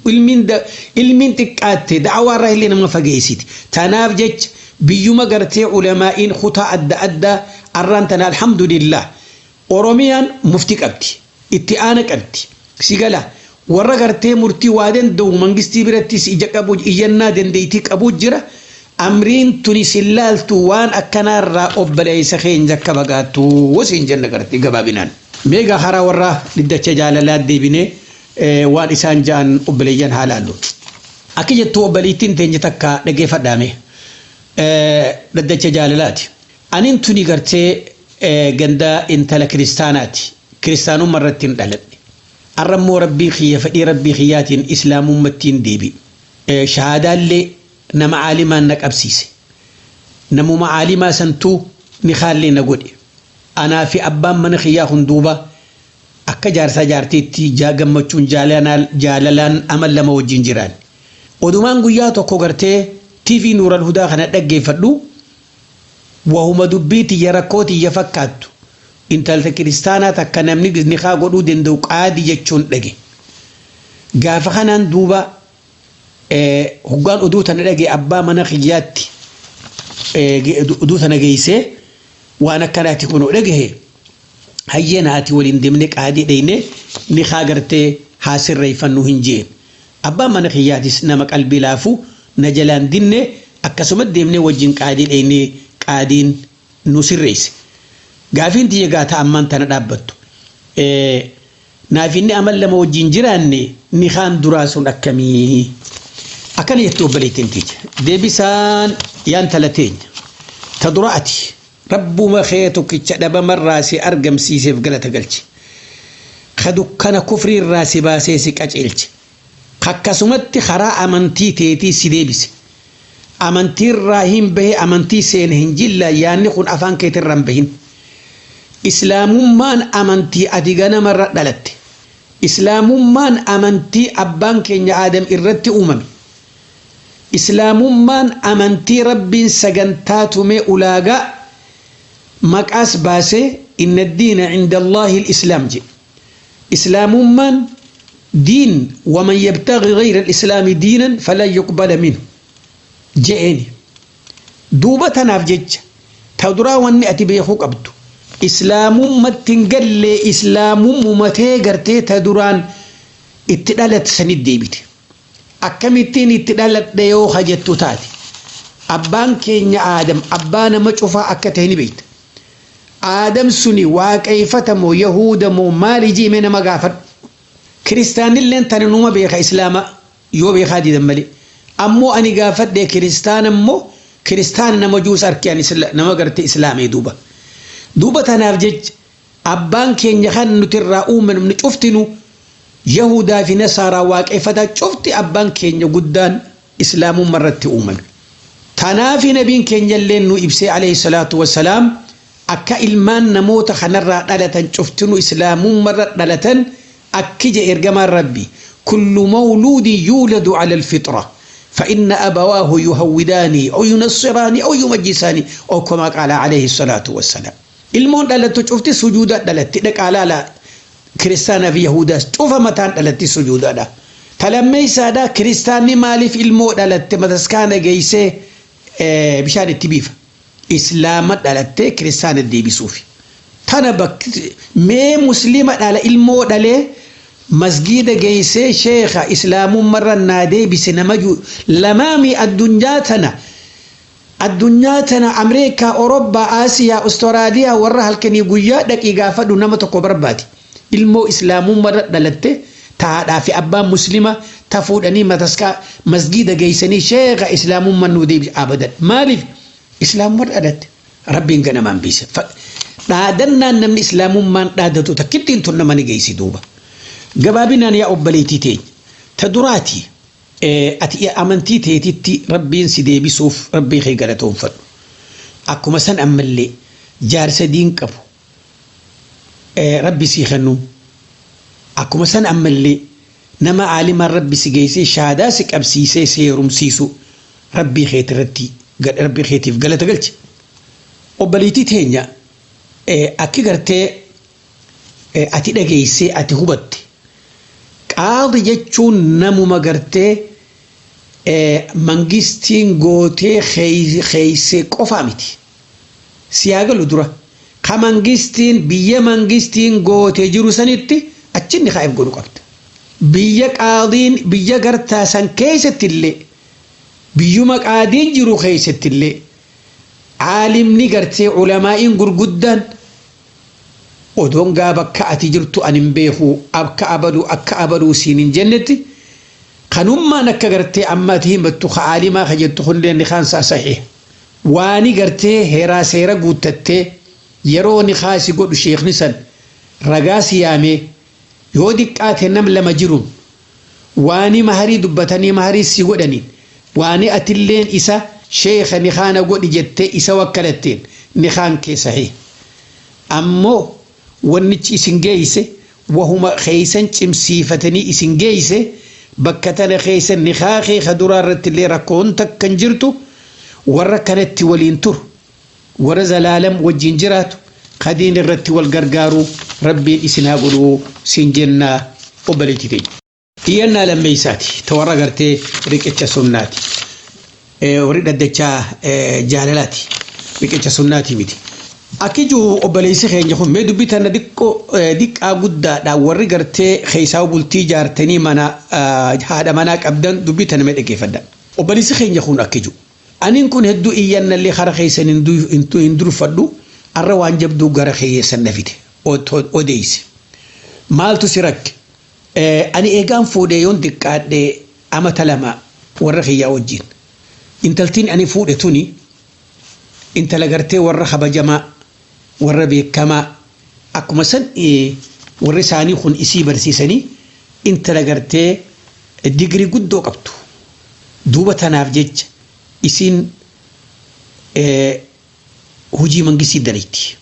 علمين دكات دعوة راه اللي نما فقيسيتي تناب جج بيوما قرتي علماء خطا أدى أرانتنا الحمد لله أوروميان مفتي قبتي اتئانا قبتي سيقالا ورا قرتي مرتي وادن دو منغستي برتيس إجاك أبوج إيانا دن ديتيك أبوج جرا أمرين تونس اللال توان أكنا را أبلي سخين جكا بغاتو وسين جنة قرتي قبابنان ميغا خرا ورا لدى جالالات دي بني وان إسان جان أبليان حالالو أكي جتو أبليتين تنجي تكا لغي فدامي لدى جالالات أنين توني قرتي غندا انتلا كريستانو مرتين دلت الرمو ربي خيا فدي ربي خياتين إسلام متين ديبي شهادة اللي نما عالما انك ابسيسي نمو معالما سنتو نخالي نقول انا في ابان من خيا خندوبا اكا جارسا جارتي جا غمچون جالالان امل لما وجين جيران ودمان غيا توكو غرتي تي في نور الهدى خنا دغي فدو وهما دبيتي يركوتي يفكاتو انت الكريستانا تكنا مني نخا قدو دندوق عادي جتشون لقي قافخنا دوبا هقان أدوتنا لقي أبا مناخياتي أدوتنا قيسي وانا كانت يكونوا لقيه هيناتي ولين دمنك عادي ديني نخا قرتي حاسر ريفنو هنجين أبا مناخياتي سنمك قلبي لافو نجلان ديني أكسمت دمني وجين قادي ديني قادين نسر ريسي قافين تيجا تأمن تندابتو نافيني أمل لما وجين جيراني نخان دراسون أكمي أكن يتوب بليتين تيج ديبسان يان تلاتين تدراتي ربو ما خيتو كتشدب مراسي أرقم سيسي فقلة قلتي خدو كان كفري الراسي باسيسي كاجيلتي خكسمت خراء أمنتي تيتي سيديبسي أمنتي الراهيم به أمنتي سينهن جلا يعني خون أفان كيترم بهن إسلاممان أمنتي أديغانا مرة دلت إسلاممان أمنتي أبان كينيا آدم إرتي أممي إسلاممان أمنتي رب سجنتاتو مي أولاغا مكاس باسي إن الدين عند الله الإسلام جي إسلاممان دين ومن يبتغي غير الإسلام دينا فلا يقبل منه جئني دوبة نافجج تدرا واني أتي بيخوك أبدو إسلام متنقل إسلام ممتى قرتي تدران اتدالت سند ديبت أكمتين اتدالت ديو خجتو تاتي أبان كينيا آدم أبان مجوفا أكتهني بيت آدم سني وكيفتمو يهودمو مالجي من مغافر كريستان اللين تننوما بيخا إسلاما يو بيخا دي دمالي أمو أني غافت دي كريستان أمو كريستان نمجوس أركيان نما قرتي إسلامي دوبة تنافجج أبان كين يخان نترى من شفتنو يهودا في نصارى واقفة شفت أبان كين قدان إسلام مرت أمن تنافي نبين كين يلين إبسي عليه الصلاة والسلام أكا إلمان نموت خنرى دلة شفتنو إسلام مرت دلة أكج إرقام ربي كل مولود يولد على الفطرة فإن أبواه يهوداني أو ينصراني أو يمجساني أو كما قال عليه الصلاة والسلام المون دلت شفت سجودا دلت تدك على لا كريستانا في يهودا شوف متان دلت سجودا دا تلمي سادا كريستاني مالي في المو دلت متسكانا جيسي بشان التبيف إسلام دلت كريستانا دي بسوفي تنبك مي مسلمة على المو دلت مسجد جيسي شيخ إسلام مرة نادي بسنمجو لمامي الدنيا تنا أمريكا أوروبا آسيا أستراليا ورها الكني قويا دقيقة فدو نمت كبر باتي المو إسلام مرة دلته تعالى في أبا مسلمة تفود أني متسكا مسجد جيسني شيخ إسلام من نودي أبدا مالي إسلام مرة دلته ربي إنك نمان بيس نادنا نمن إسلام من نادتو تكتين تنماني جيسي دوبا قبابنا يا أبليتي تين تدراتي أتي أمنتي تيتي ربي سيدي بسوف ربي خيقرتهم فن أكو مثلا أملي جارس دين كبو ربي سيخنو أكو مثلا أملي نما عالم ربي سيجيسي شهاداسك أبسيسي سيرم سيسو ربي خيترتي ربي خيتيف قلت قلت أبليتي تين أكي قرتي أتي دقيسي أتي هبتي قاضي جتشون نمو مقرتي منجستين غوتي خيسي قفامتي سياغا لدرا خمانجستين بيا منجستين غوتي جروسانيتي أتشني خايف قولو قبت بيا قاضين بيا قرتا سان كيسة اللي بيو مقادين جرو خيسة اللي عالمني قرتي علمائين قرقودان ودون غابك أتجرت أن بيخو أبكا أبدو سنين جنتي خنوما نكغرتي أما تهم بتوخ عالما خجتوخن لأن خانسا صحيح واني غرتي هيرا سيرا قوتتي يروني خاسي قد شيخ نسان رقاسي يامي يودك آتنم لما جرون واني مهري دبتني مهري سيقودنين واني أتلين إسا شيخ نخانا قد جتي إسا وكالتين نخان كي صحيح أمو ونج إسنجيسه وهما خيسن تمسيفتني إسنجيسه بكتنا خيسن نخاخي خدرارة اللي ركون تكنجرتو وركنت ولينتر warra zalaalam wajjin jiraatu kadiin irratti wal gargaaru rabbiin isinaa godhuu siin jennaa obboleettii teenya. Iyyannaa lammeessaati tawarra gartee riqicha sunnaati. Warri daddachaa jaalalaati riqicha sunnaati miti. Akkijuu obboleessi keenya kun mee dubbii tana diqqaa guddaadhaan warri gartee keessaa bultii jaartanii mana haadha manaa qabdan dubbii tana mee dhaggeeffadha. Obboleessi keenya kun akkijuu. Aniin kun hedduu iyyannallee kara keessan hin durfadhu arra waan jabduu gara keessan nafite odeeyse. Maaltu si rakke? Ani eegaan fuudhee yoon diqqaadhee amata lama warra kiyyaa wajjin. Intaltiin ani fuudhe tuni intala gartee warra kabajamaa warra beekamaa akkuma san warri isaanii kun isii barsiisanii intala gartee digirii guddoo qabdu. Duuba tanaaf jecha isiin hojii mangisii dalayti.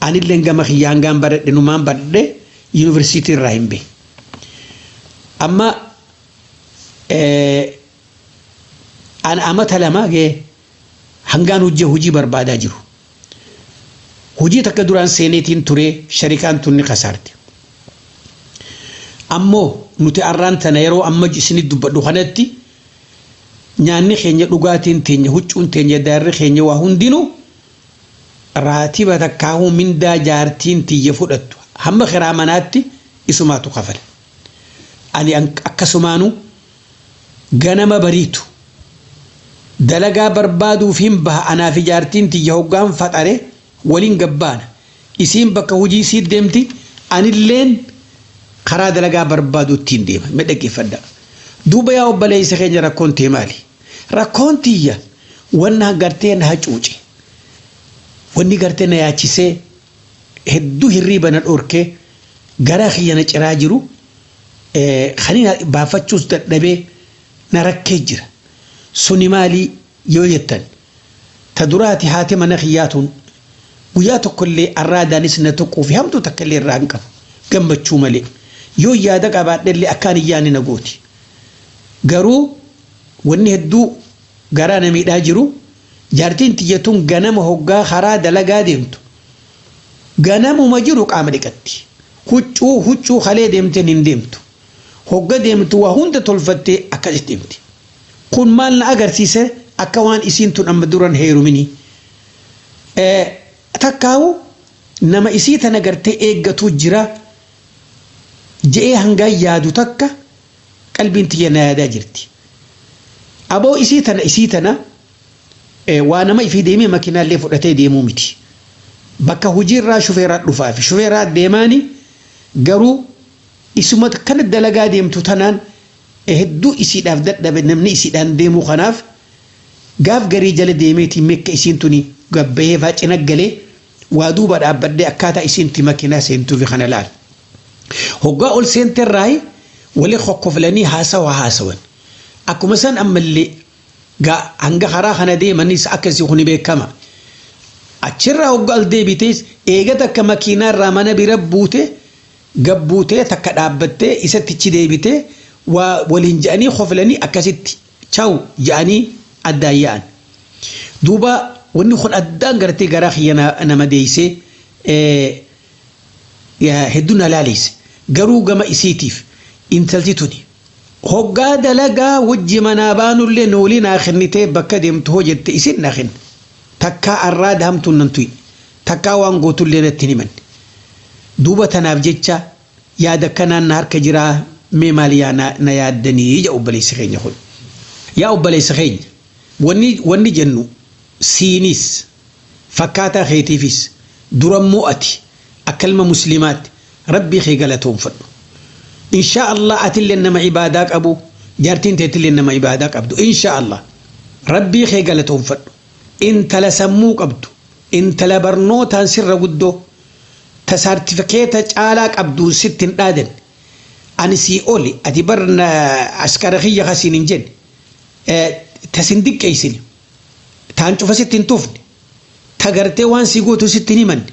Anillee gama kiyyaan gaan baradhe numaan baradhe yuunivarsiitii irraa hin beeku. Amma an amata lama gee hangaan hojii barbaadaa jiru. Hojii takka duraan seeneetiin ture sharikaan tunni kasaarte. Ammoo nuti arraan tana yeroo amma isinit dubbadhu kanatti nyaanni keenya dhugaatiin teenya huccuun teenya daarri keenya waa hundinuu raatiba takkaahuu mindaa jaartiin tiyya fudhattu hamma kiraa manaatti isumaatu kafala. Ani akkasumaanu ganama bariitu dalagaa barbaaduuf hin baha anaaf jaartiin tiyya hoggaan faxare waliin gabbaana isiin bakka hojii isii deemti anilleen karaa dalagaa barbaaduutti hin deema mee dhaggeeffadha. Duuba yaa obboleessa keenya rakkoon tee maali? Rakkoon tiyya wanna gartee na hacuuce wanni gartee na yaachisee hedduu hirriiba na dhorkee gara kiyya na ciraa jiru khaniina baafachuus dadhabee na rakkee jira. Suni maali yoo jettan ta duraati haati mana kiyyaatuun guyyaa tokkollee arraadaanis na tuquuf hamtuu takkallee irraa hin qabu gammachuu malee yoo yaada qabaadhellee akkaan iyyaani na gooti. Garuu wanni hedduu garaa na miidhaa jiru jaartiin tiyyatuun ganama hoggaa karaa dalagaa deemtu ganamuma jiru qaama dhiqatti huccuu kalee deemteen hin deemtu hogga deemtu waa hunda tolfattee akkas deemti. Kun maal na agarsiise akka waan isiin tun amma duran heerumini. Takkaawu nama isii tana gartee eeggatu jira je'ee hangaa yaadu takka qalbiin tiyya na yaadaa jirti. Aboo isii tana waa nama ifii deemee makiinaallee fudhatee deemuu miti. Bakka hojiirraa shufeeraa dhufaafi shufeeraa deemaani garuu isuma kana dalagaa deemtu tanaan hedduu isiidhaaf dadhabe namni isiidhaan deemuu kanaaf gaaf garii jala deemeetiin mekka isiin tuni gabbahee faacina galee waa duuba dhaabbadhee akkaataa isiinti makiinaa seentuufi kana laal. Hoggaa ol seenterraayi walii kokkoflanii haasawan. Akkuma san ammallee hanga karaa kana deemanis akkasii kuni beekama. Achirraa hoggaa ol deebitees eegata akka makiinaarraa mana bira buute gabbuutee takka dhaabbattee isattichi deebitee waliin je'anii koflanii akkasitti chaw je'anii addaan yaa'an. Duuba wanni kun addaan gartee garaa kiyya nama deeysee hedduu na laalise. Garuu gama isiitiif intalti tuni hoggaa dalagaa wajji manaa baanullee noolii naa kennitee bakka deemtu hoo jette isin naa kenna. Takkaa arraada hamtuun nan tuyi takkaa waan gootullee natti himan. Duuba tanaaf jecha yaada kanaan na harka jiraa mee maali na yaaddanii ija obboleessa keenya kun. Yaa obboleessa keenya wanni jennu siinis fakkaataa keetiifis durammoo ati akka ilma muslimaatti rabbii kee galatoonfadhu. Inshaa Allah atillee nama ibaadaa qabu jaartiin teetillee nama ibaadaa qabdu inshaa Allah rabbii kee galatoonfadhu. Intala sammuu qabdu intala barnootaan sirra guddoo ta saartifikeeta caalaa qabduun sitti hin dhaadan. Ani sii oli ati barna askara kiyya kasiin hin jenne tasin diqqeessine taan cufa sitti hin tufne ta gartee waan sii gootu sitti hin himanne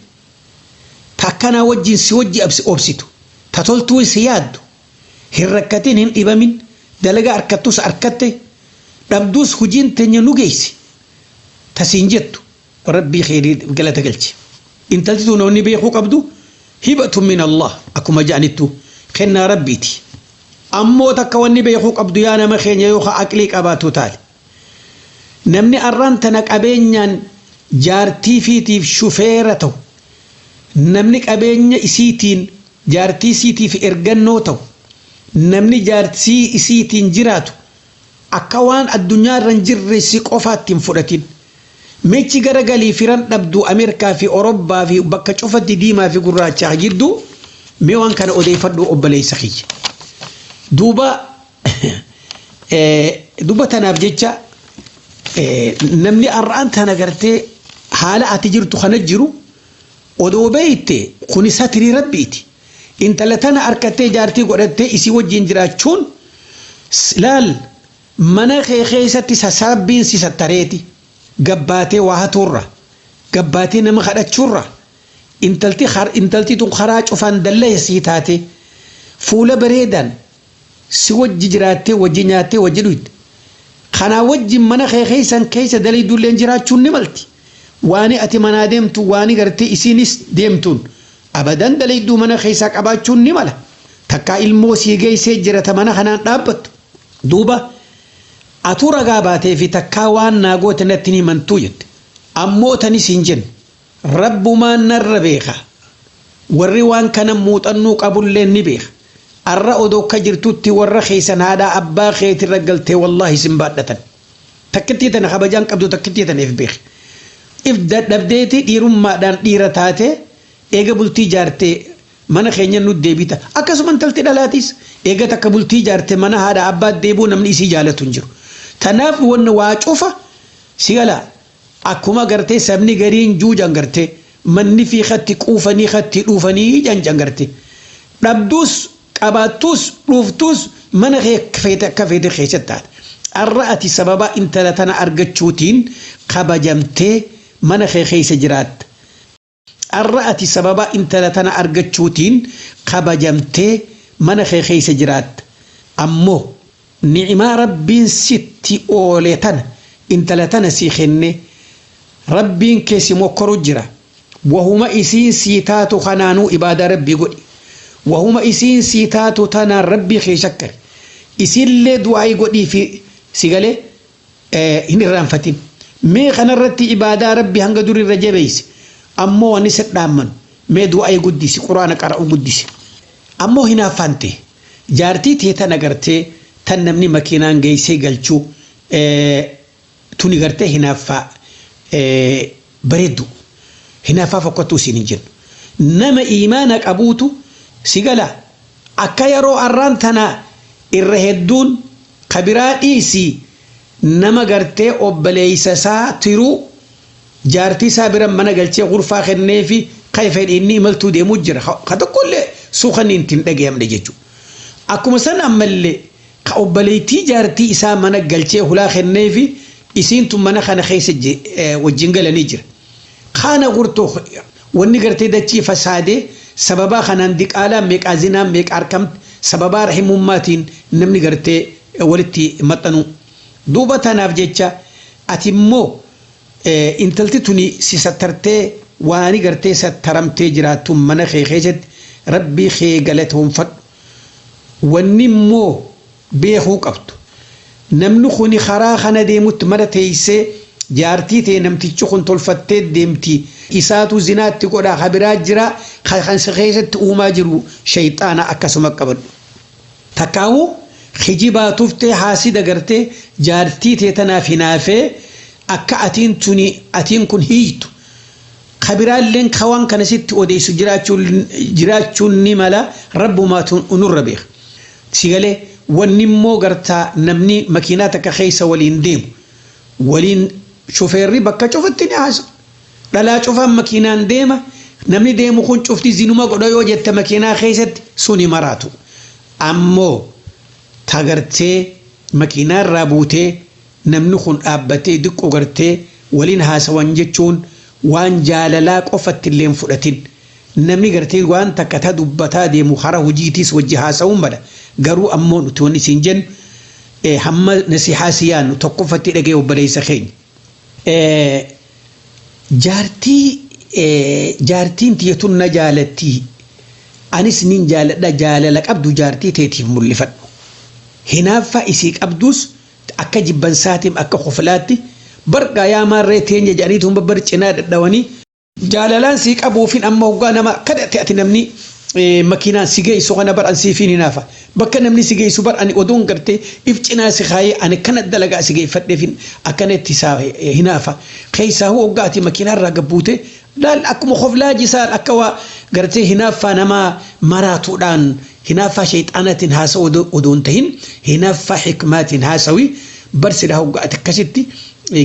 ta akkanaa wajjin si wajji obsitu ta toltuu si yaaddu hin rakkatin hin dhibamin dalagaa harkattus harkatte dhabduus hujiin teenya nu geessi ta siin jettu ربي خيري قالت قلت إن تلتون وني بيخو قبدو هبة من الله أكو مجانتو خنا ربيتي أمو تكواني بيخو قبدو يانا مخين يوخا أكليك أباتو تالي نمني أرانتنك أبينيان جارتي فيتي شوفيرتو نمني أبينيا إسيتين جارتي سيتي في إرغنوتو نمني جارتي إسيتين جراتو أكوان الدنيا رنجر سيقوفات تنفرتين ميتي غرغلي فيران نبدو أمريكا في أوروبا في بكا شوفت ديما في قراتشا جدو ميوان كان أودي فردو أبلي سخيج دوبا دوبا تنافجيتشا نمني أران تنغرتي حالة أتجرتو خنجرو ودو بيتي كوني ساتري ربيتي انت لتنا أركتي جارتي قرأتي إسي وجين جراتشون لال منا خيستي سسابين سي ستريتي قباتي وهاتورة قباتي نما خدتشورة انتلتي تون خراج وفان دلي سيتاتي فولا بريدان سوجي جراتي وجيناتي وجلويت خنا وجي منا خيسان كيس دلي دولين جراتشون نملتي واني أتي منا ديمتو واني قرتي إسينيس ديمتون أبدا دلي دو منا خيساك أباتشون نملا تكا الموسي جاي سيجرة منا خنا نابت دوبا أتورا غاباتي في تكاوان ناغوت نتني من تويت أموتني سنجن رب ما نر بيخا والروان كان موت أنو قبل لين نبيخ الرأو دو كجرتوتي والرخيسان هذا أبا خيتي رجلتي والله سنبادة تكتيتنا خبجان قبدو تكتيتنا إف إف دبديتي ديرم ما دان ديرتاتي إيجا بلتي جارتي mana keenya nu deebita akkasuma intalti dhalaatis eega takka bultii jaarte mana haadha abbaa deebuu namni isii jaalatu hin jiru tanaaf wanna waa cufa sigala akkuma gartee sabni gariin juujan gartee manni fi khatti quufanii khatti dhuufanii janjan gartee dhabdus qabaattus dhuuftus mana feete akka feete keessatti arra'ati sababa intala tana argachuutiin kabajamtee mana keessa jiraatte الرأتي سببا انت لتنا أرجتشوتين خبجمتي من خيخي سجرات أمو نعما ربين ستي أوليتنا انت لتنا سيخني ربين كيسي موكرو جرا وهما إسين سيتاتو خنانو إبادة ربي قولي وهما إسين سيتاتو تنا ربي خيشكر إسين اللي دعاي قولي في سيغالي هني رانفتين مي خنرتي إبادة ربي هنگا دوري رجبيس أمو ونسد دامن ميدو أي قدسي قرآن قرأ قدسي أمو هنا فانتي جارتي تيتا نغرتي تنمني مكينان جيسي قلچو توني غرتي هنا فا بريدو هنا فا فقطو سنجن نما إيمانك أبوتو سيقلا أكايرو أرانتنا الرهدون خبرات إيسي نما غرتي أبليسا ساترو جارتي سابرا منا قلتي غرفة خنيفي كيف إني ملتو دي مجرى هذا كله سوخن انتن دقيام دجيجو أكو مثلا أمالي كأبليتي جارتي إسا منا قلتي هلا خنيفي إسين تم منا خانا خيس وجنجل نجر خانا غرتو واني قرتي داتي فسادي سببا خانان ديك آلا ميك أزينا ميك أركم سببا رحم أماتين نمني قرتي ولتي متنو دوبا تناف جيتشا أتمو انتلتي توني سيسترتي واني قرتي سترمتي جراتهم من خيخيجت ربي خي قالتهم فد ونمو بيخو قبط نمنخوني خراخنا ديمت مرتيسي جارتي تي نمتي تشخن تلفتي ديمتي إساتو زنات تقول خبرات جرا خيخنس خيجت وماجرو شيطانا أكسو مكبر تكاو خجيبا تفتي حاسد قرتي جارتي تي تنافي نافي akka atiin kun hiitu khabiraalleen kawaan kana sitti odeysu jiraachuun ni mala rabbumaatuun unurra beek sigalee wanni immoo gartaa namni makiinaa takka keessa waliin deemu waliin shofeerri bakka cufatti ni haasa dhalaa cufaan makiinaan deema namni deemu kun cufti zinuma godha yoo jette makiinaa keessatti suni maraatu ammoo tagartee makiinaa irraa buutee namni kun dhaabbatee diqqoo gartee waliin haasawan jechuun waan jaalalaa qofatti illee fudhatin namni gartee waan takka ta dubbataa deemu hara hojiitis wajji haasawuun bada garuu ammoo nuti wanni siin jennu hamma nasihaa siyaannu tokkoffatti dhagee obboleessa keenya jaartiin tiyatun na jaalatti anis nin jaaladha jaalala qabdu jaartii teetiif mul'ifadhu hinaaffaa isii qabdus akka jibbansaatiin akka koflaatti barqaa yaa maarree teenya jedhaniitu babbar cinaa dadhawanii jaalalaan sii qabuufin amma hoggaa nama kadhate ati namni makiinaan si geessu kana bar an siifiin hinaafa bakka namni si geessu bar ani oduun gartee if cinaa si kaayee ani kana dalagaa si geeffadheefin akkanatti isaa hinaafa keessaa hoggaa ati makiinaarraa gabbuute laal akkuma koflaa jisaan akka waa gartee hinaaffaa namaa maraatuudhaan hinaaffaa shayxaanatiin haasa'u oduun tahin hinaaffaa hikmaatiin haasawii bar silaa hoggaa ati akkasitti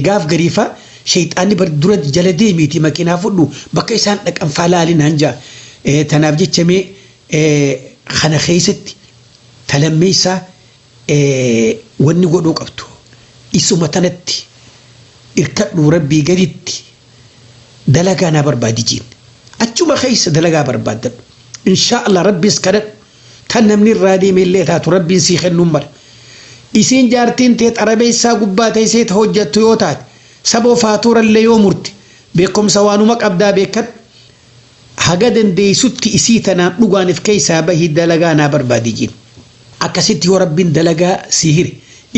gaaf gariifaa shayxaanni bar dura jala deemiiti makiinaa fudhu bakka isaan dhaqan faalaalin hanjaa tanaaf jechamee kana keessatti talammeessaa wanni godhuu qabdu isuma tanatti irkadhu rabbii gaditti dalagaa naa barbaadi jiin achuma keessa dalagaa barbaadadhu inshaa Allah rabbiis kadhadhu tan namni irraa deemeellee taatu rabbiin sii kennuun mala isiin jaartiin tee xarabeessaa gubbaa teessee ta hojjattu yoo taate saboo faatuurallee yoo murte beekumsa waanuma qabdaa beekadhu haga dandeessutti isii tanaan dhugaaniif keessaa bahii dalagaa naa barbaadi jiin akkasitti yoo rabbiin dalagaa sii hire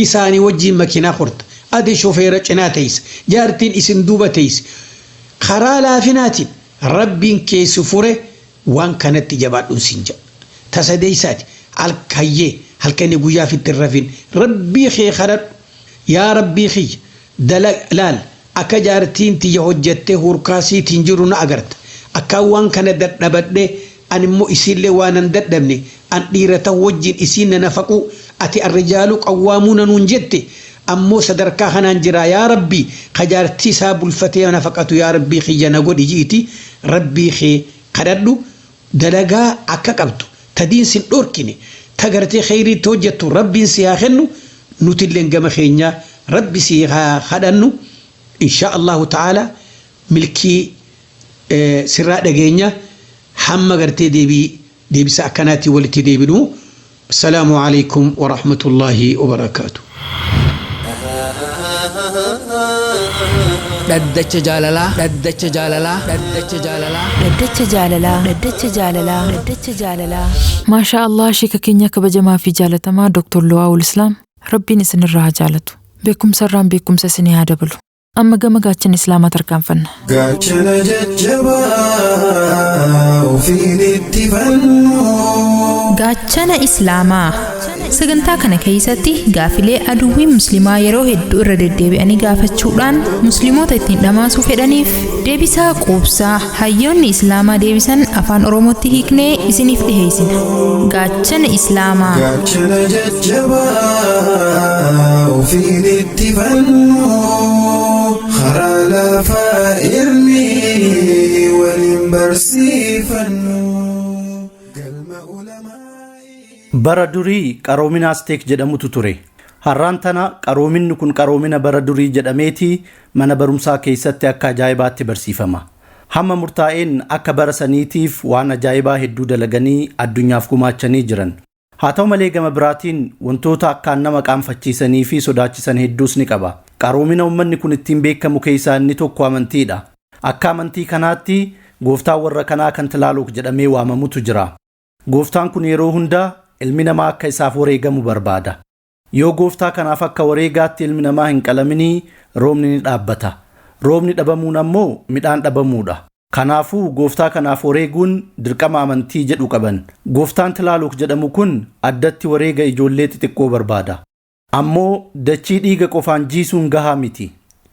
isaanii wajjiin makiinaa horta ati shofeera cinaa teessa jaartiin isin duuba teessa karaa laafinaatiin rabbiin keessi fure waan kanatti jabaadhuun siin jedha tasadeessaati halkayyee halkanii guyyaa fitti rafin rabbii kee kadhadhu yaa rabbii kiyya laal akka jaartiin tiyya hojjattee hurkaasiitiin jiru na agarta akka waan kana dadhabadhe an immoo isiillee waan an dadhabne an dhiirata wajjin isiin na nafaqu ati arrijaalu qawwaamuuna nuun jette ammoo sadarkaa kanaan jira yaa rabbii kajaartii isaa bulfatee nafaqatu yaa rabbii kiyya na godhi jiiti rabbii kee kadhadhu dalagaa akka qabdu tadiin sin dhorkine tagartee khayriitti hojjettu rabbiin si haa kennu nutilleen gama keenyaa rabbi si haa kadhannu insha Allahu ta'ala milkii sirraa dhageenya hamma gartee deebisa akkanaatti walitti deebinu assalaamu alaykum wa rahmatullahi wa barakaatuh dhaddacha jaalalaa dhaddacha jaalalaa dhaddacha jaalalaa Dhaddacha jaalalaa Dhaddacha jaalalaa Dhaddacha jaalalaa maashaa Allah sheeka keenya kabajamaa fi jaalatamaa Dr. Luwaawul Islaam rabbiin isinirraa haa jaalatu beekumsarraan beekumsa isinii haa dabalu amma gama gaachana islaamaa tarkaanfanna gaachana jajjabaa ofiin itti fannu gaachana islaamaa sagantaa kana keessatti gaafilee aduwwiin musliimaa yeroo hedduu irra deddeebi'anii gaafachuudhaan musliimoota ittiin dhamaasuu fedhaniif deebisaa quubsaa hayyoonni islaamaa deebisan afaan oromootti hiiknee isiniif dhiheessina gaachana islaamaa gaachana jajjabaa ofiin itti fannu karaa lafaa irni waliin barsiifannu galma ulamaa bara durii qaroomina Azteek jedhamutu ture. Har'aan tana qaroominni kun qaroomina bara durii jedhameeti mana barumsaa keessatti akka ajaa'ibaatti barsiifama. Hamma murtaa'een akka bara saniitiif waan ajaa'ibaa hedduu dalaganii addunyaaf gumaachanii jiran. Haa ta'u malee gama biraatiin wantoota akkaan nama qaanfachiisanii fi sodaachisan hedduus ni qaba. Qaroomina uummanni kun ittiin beekamu keessaa inni tokko amantiidha. Akka amantii kanaatti gooftaan warra kanaa kan Tilaaluq jedhamee waamamutu jira. Gooftaan kun yeroo hundaa ilmi namaa akka isaaf wareegamu barbaada. Yoo gooftaa kanaaf akka wareegaatti ilmi namaa hin qalaminii roobni ni dhaabbata. Roobni dhabamuun ammoo midhaan dhabamuudha. Kanaafuu gooftaa kanaaf wareeguun dirqama amantii jedhu qaban. Gooftaan Tilaaluq jedhamu kun addatti wareega ijoollee xixiqqoo barbaada. Ammoo dachii dhiiga qofaan jiisuun gahaa miti.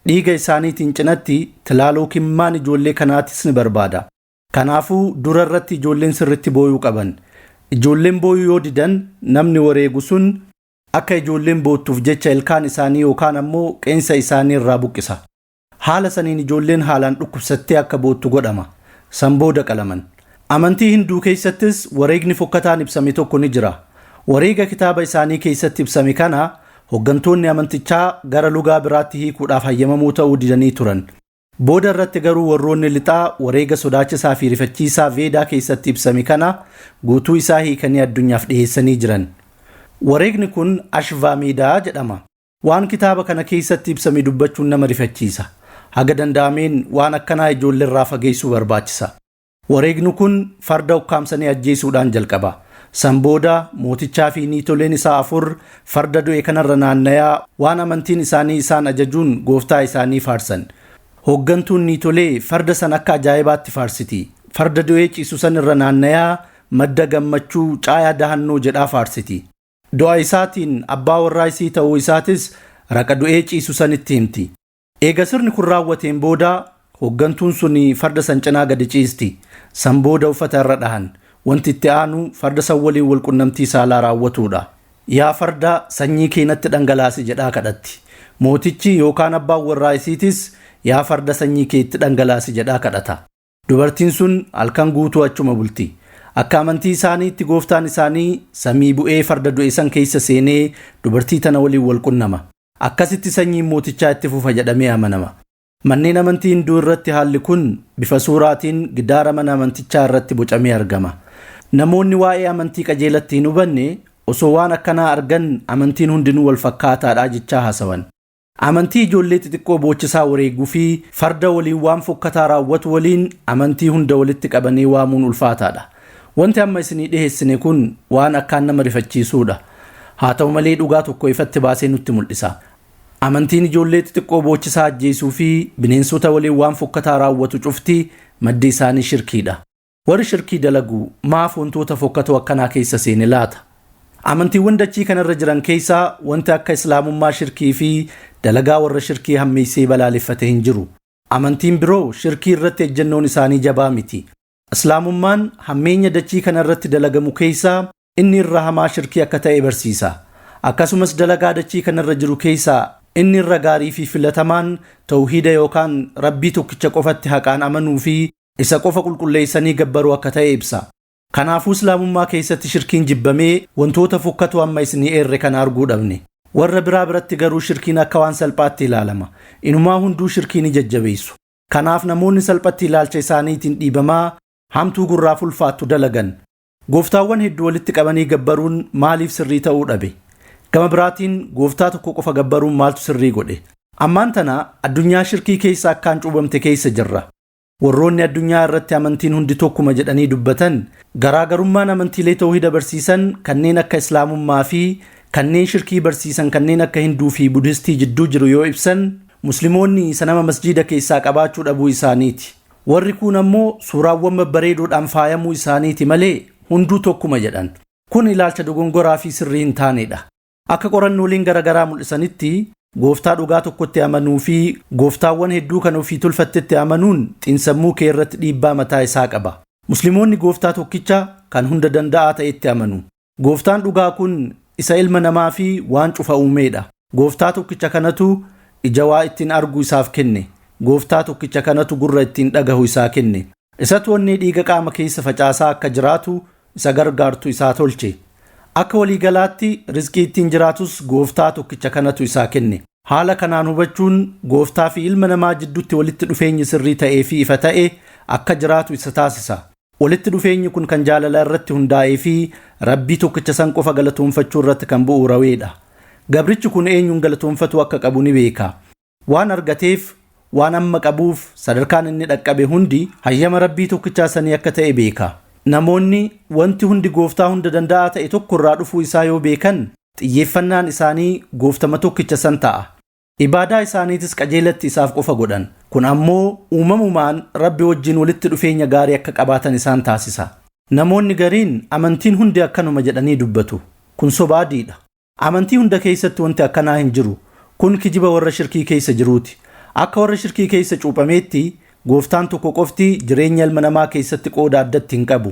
Dhiiga isaaniitiin cinatti Tilaaluq immaan ijoollee kanaatis ni barbaada. Kanaafuu dura irratti ijoolleen sirritti booyuu qaban. Ijoolleen booyuu yoo didan namni wareegu sun akka ijoolleen boottuuf jecha ilkaan isaanii yookaan ammoo qeensa isaanii irraa buqqisa. Haala saniin ijoolleen haalaan dhukkubsattee akka boottu godhama. San booda qalaman. Amantii Hinduu keessattis wareegni fokkataan ibsame tokko ni jira. Wareega kitaaba isaanii keessatti ibsame kana hoggantoonni amantichaa gara lugaa biraatti hiikuudhaaf hayyamamuu ta'uu didanii turan. Booda irratti garuu warroonni lixaa wareega sodaachisaa fi rifachiisaa Veedaa keessatti ibsame kana guutuu isaa hiikanii addunyaaf dhiyeessanii jiran. Wareegni kun Ashvaameedaa jedhama. Waan kitaaba kana keessatti ibsame dubbachuun nama rifachiisa. haga danda'ameen waan akkanaa ijoollee irraa fageessuu barbaachisa. Wareegni kun farda ukkaamsanii ajjeesuudhaan jalqaba. San booda mootichaa fi niitoleen isaa 4 farda du'e kanarra naannayaa waan amantiin isaanii isaan ajajuun gooftaa isaanii faarsan. Hooggantuun niitolee farda san akka ajaa'ibaatti faarsiti. Farda du'ee ciisu san irra naannayaa madda gammachuu caayaa dahannoo jedhaa faarsiti. Du'a isaatiin abbaa warraa isii ta'uu isaatis raqa du'ee ciisu sanitti himti. Eega sirni kun raawwateen booda hooggantuun sun farda san cinaa gadi ciisti. San booda uffata irra dhahan. Wanti itti aanu farda san waliin wal qunnamtii saalaa raawwatuudha. Yaa farda sanyii keenatti dhangalaasi jedhaa kadhatti. Mootichi yookaan abbaan warraa isiitis yaa farda sanyii keetti dhangalaasi jedhaa kadhata. Dubartiin sun halkan guutuu achuma bulti. Akka amantii isaaniitti gooftaan isaanii samii bu'ee farda du'e san keessa seenee dubartii tana waliin wal qunnama. Akkasitti sanyiin mootichaa itti fufa jedhamee amanama. Manneen amantii Hinduu irratti haalli kun bifa suuraatiin gidaara mana amantichaa irratti bocamee argama. Namoonni waa'ee amantii qajeelatti hin hubanne osoo waan akkanaa argan amantiin hundinuu wal fakkaataadha jechaa haasawan. Amantii ijoollee xixiqqoo boochisaa wareeguu fi farda waliin waan fokkataa raawwatu waliin amantii hunda walitti qabanii waamuun ulfaataadha. Wanti amma isinii dhiheessine kun waan akkaan nama rifachiisuudha. Haa ta'u malee dhugaa tokko ifatti baasee nutti mul'isa. Amantiin ijoollee xixiqqoo boochisaa ajjeesuu fi bineensota waliin waan fokkataa raawwatu cufti maddi isaanii shirkiidha. Warri shirkii dalagu maaf wantoota fokkatoo akkanaa keessa seene laata? Amantiiwwan dachii kanarra jiran keessaa wanti akka islaamummaa shirkii fi dalagaa warra shirkii hammeessee balaaleffate hin jiru. Amantiin biroo shirkii irratti ejjennoon isaanii jabaa miti. Islaamummaan hammeenya dachii kanarratti dalagamu keessaa inni irra hamaa shirkii akka ta'e barsiisa. Akkasumas dalagaa dachii kanarra jiru keessaa inni irra gaarii fi filatamaan tawhiida yookaan rabbii tokkicha qofatti haqaan amanuu fi isa qofa qulqulleessanii gabbaruu akka ta'e ibsa. Kanaafuu islaamummaa keessatti shirkiin jibbamee wantoota fokkatoo amma isinii eerre kana arguu dhabne. Warra biraa biratti garuu shirkiin akka waan salphaatti ilaalama. Inumaa hunduu shirkiin jajjabeessu. Kanaaf namoonni salphatti ilaalcha isaaniitiin dhiibamaa hamtuu gurraaf ulfaattu dalagan. Gooftaawwan hedduu walitti qabanii gabbaruun maaliif sirrii ta'uu dhabe? Gama biraatiin gooftaa tokko qofa gabbaruun maaltu sirrii godhe? Ammaan tana addunyaa shirkii keessa akkaan cuubamte keessa jirra. Warroonni addunyaa irratti amantiin hundi tokkuma jedhanii dubbatan garaagarummaan amantiilee tawhiida barsiisan kanneen akka islaamummaa fi kanneen shirkii barsiisan kanneen akka hinduu fi budistii jidduu jiru yoo ibsan musliimoonni isa nama masjiida keessaa qabaachuu dhabuu isaaniiti. Warri kun ammoo suuraawwan babbareedoodhaan faayamuu isaaniiti malee hunduu tokkuma jedhan. Kun ilaalcha dogongoraa fi sirrii hin taanedha. Akka qorannooleen garaagaraa mul'isanitti gooftaa dhugaa tokkotti amanuu fi gooftaawwan hedduu kan ofii tolfattetti amanuun xiinsammuu kee irratti dhiibbaa mataa isaa qaba. Musliimoonni gooftaa tokkicha kan hunda danda'aa ta'etti amanu. Gooftaan dhugaa kun isa ilma namaa fi waan cufa uumeedha. Gooftaa tokkicha kanatu ija waa ittiin argu isaaf kenne. Gooftaa tokkicha kanatu gurra ittiin dhagahu isaa kenne. Isatu onnee dhiiga qaama keessa facaasaa akka jiraatu isa gargaartu isaa tolche. Akka waliigalaatti rizqii ittiin jiraatus gooftaa tokkicha kanatu isaa kenne. Haala kanaan hubachuun gooftaa fi ilma namaa jidduutti walitti dhufeenyi sirrii ta'ee fi ifa ta'e akka jiraatu isa taasisa. Walitti dhufeenyi kun kan jaalala irratti hundaa'ee fi rabbii tokkicha san qofa galatoonfachuu irratti kan bu'uuraweedha. Gabrichi kun eenyuun galatoonfatu akka qabu ni beeka. Waan argateef waan amma qabuuf sadarkaan inni dhaqqabe hundi hayyama rabbii tokkichaa sanii akka ta'e beeka. Namoonni wanti hundi gooftaa hunda danda'aa ta'e tokko irraa dhufuu isaa yoo beekan xiyyeeffannaan isaanii gooftama tokkicha san ta'a. Ibaadaa isaaniitis qajeelatti isaaf qofa godhan. Kun ammoo uumamumaan rabbi wajjin walitti dhufeenya gaarii akka qabaatan isaan taasisa. Namoonni gariin amantiin hundi akkanuma jedhanii dubbatu. Kun sobaadiidha. Amantii hunda keessatti wanti akkanaa hin jiru. Kun kijiba warra shirkii keessa jiruuti. Akka warra shirkii keessa cuuphameetti gooftaan tokko qofti jireenya ilma namaa keessatti qooda addatti hin qabu.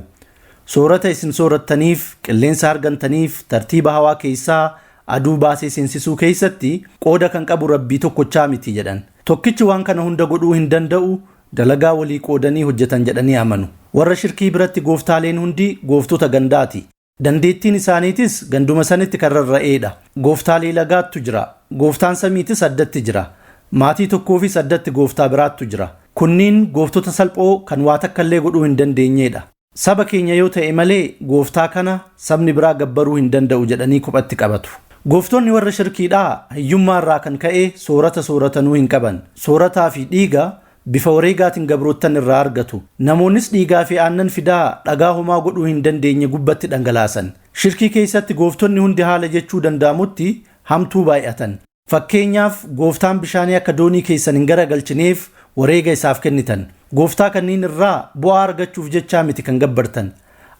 Soorata isin soorattaniif, qilleensa argantaniif, tartiiba hawaa keessaa aduu baasee seensisuu keessatti qooda kan qabu rabbii tokkochaa miti jedhan. Tokkichi waan kana hunda godhuu hin danda'u dalagaa walii qoodanii hojjetan jedhanii amanu. Warra shirkii biratti gooftaaleen hundi gooftota gandaati. Dandeettiin isaaniitis ganduma sanitti kan rarra'eedha. Gooftaalee lagaattu jira. Gooftaan samiitis addatti jira. Maatii tokkoofis addatti gooftaa biraattu jira. Kunniin gooftota salphoo kan waa takkallee godhuu hin dandeenyeedha. Saba keenya yoo ta'e malee gooftaa kana sabni biraa gabbaruu hin danda'u jedhanii kophatti qabatu. Gooftonni warra shirkiidhaa hiyyummaa irraa kan ka'e soorata hin qaban. Soorataa fi dhiiga bifa wareegaatiin gabroottan irraa argatu. Namoonnis dhiigaa fi aannan fidaa dhagaa homaa godhuu hin dandeenye gubbatti dhangalaasan. Shirkii keessatti gooftonni hundi haala jechuu danda'amutti hamtuu baay'atan. Fakkeenyaaf gooftaan bishaanii akka doonii keessan hin garagalchineef wareega isaaf kennitan. Gooftaa kanniin irraa bu'aa argachuuf jechaa miti kan gabbartan.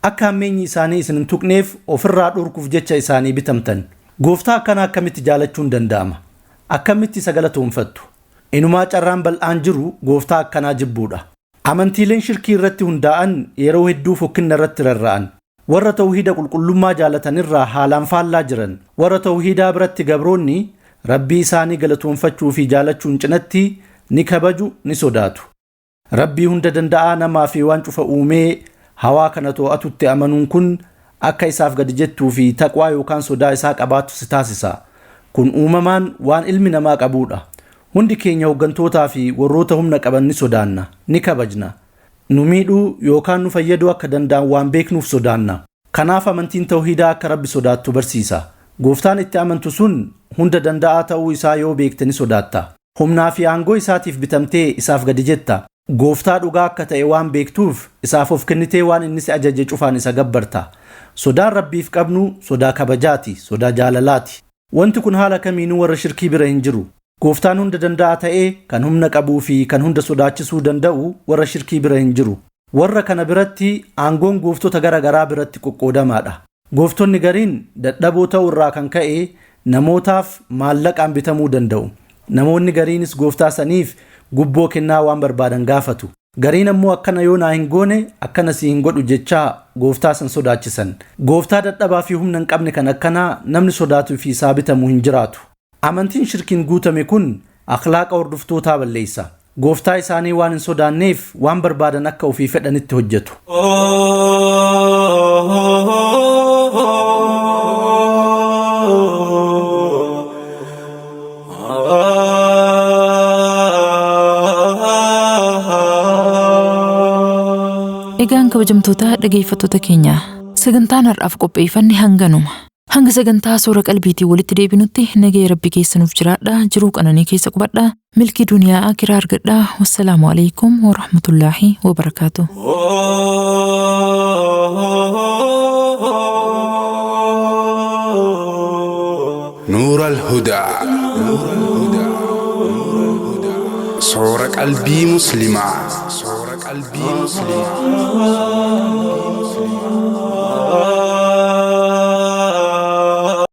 Akka hammeenyi isaanii isin hin tuqneef ofirraa dhorkuuf jecha isaanii bitamtan. Gooftaa akkana akkamitti jaalachuun danda'ama? Akkamitti isa galatoonfattu? Inumaa carraan bal'aan jiru gooftaa akkanaa jibbuudha. Amantiileen shirkii irratti hundaa'an yeroo hedduu fokkinna irratti rarra'an. Warra tawhiida qulqullummaa jaalatan irraa haalaan faallaa jiran. Warra tawhiidaa biratti gabroonni Rabbii isaanii galatoonfachuu fi jaalachuun cinatti ni kabaju ni sodaatu. Rabbii hunda danda'aa namaa fi waan cufa uumee hawaa kana to'atutti amanuun kun akka isaaf gadi jettuu fi taqwaa yookaan sodaa isaa qabaattu si taasisa. Kun uumamaan waan ilmi namaa qabuudha. Hundi keenya hoggantootaa fi warroota humna qaban ni sodaanna, ni kabajna. Nu miidhuu yookaan nu fayyaduu akka danda'an waan beeknuuf sodaanna. Kanaaf amantiin tawhiidaa akka Rabbi sodaattu barsiisa. Gooftaan itti amantu sun hunda danda'aa ta'uu isaa yoo beekte ni sodaatta. Humnaa fi aangoo isaatiif bitamtee isaaf gadi jetta. Gooftaa dhugaa akka ta'e waan beektuuf isaaf of kennitee waan inni si ajaje cufaan isa gabbarta. Sodaan Rabbiif qabnu sodaa kabajaati, sodaa jaalalaati. Wanti kun haala kamiinuu warra shirkii bira hin jiru. Gooftaan hunda danda'aa ta'ee kan humna qabuu fi kan hunda sodaachisuu danda'u warra shirkii bira hin jiru. Warra kana biratti aangoon gooftota garaa biratti qoqqoodamaadha. Gooftonni gariin dadhaboo ta'uu irraa kan ka'e namootaaf maallaqaan bitamuu danda'u. Namoonni gariinis gooftaa saniif gubboo kennaa waan barbaadan gaafatu. Gariin ammoo akkana yoo naa hin goone akkana si hin godhu jechaa gooftaa san sodaachisan. Gooftaa dadhabaa fi humna hin qabne kan akkanaa namni sodaatuu fi isaa bitamuu hin jiraatu. Amantiin shirkiin guutame kun akhlaaqa hordoftootaa balleessa. Gooftaa isaanii waan hin sodaanneef waan barbaadan akka ofii fedhanitti hojjetu. Egaan kabajamtoota dhageeffattoota keenya sagantaan har'aaf qopheeffanne hanganuma. Hanga sagantaa soora qalbiitii walitti deebinutti nagaya Rabbi keessanuuf jiraadha. Jiruu qananii keessa qubadha. Milkii duniyaa akiraa argadha. Wassalaamu alaikum wa rahmatullaahi wa barakaatuh. نور الهدى صور قلبي مسلمة صور قلبي مسلمة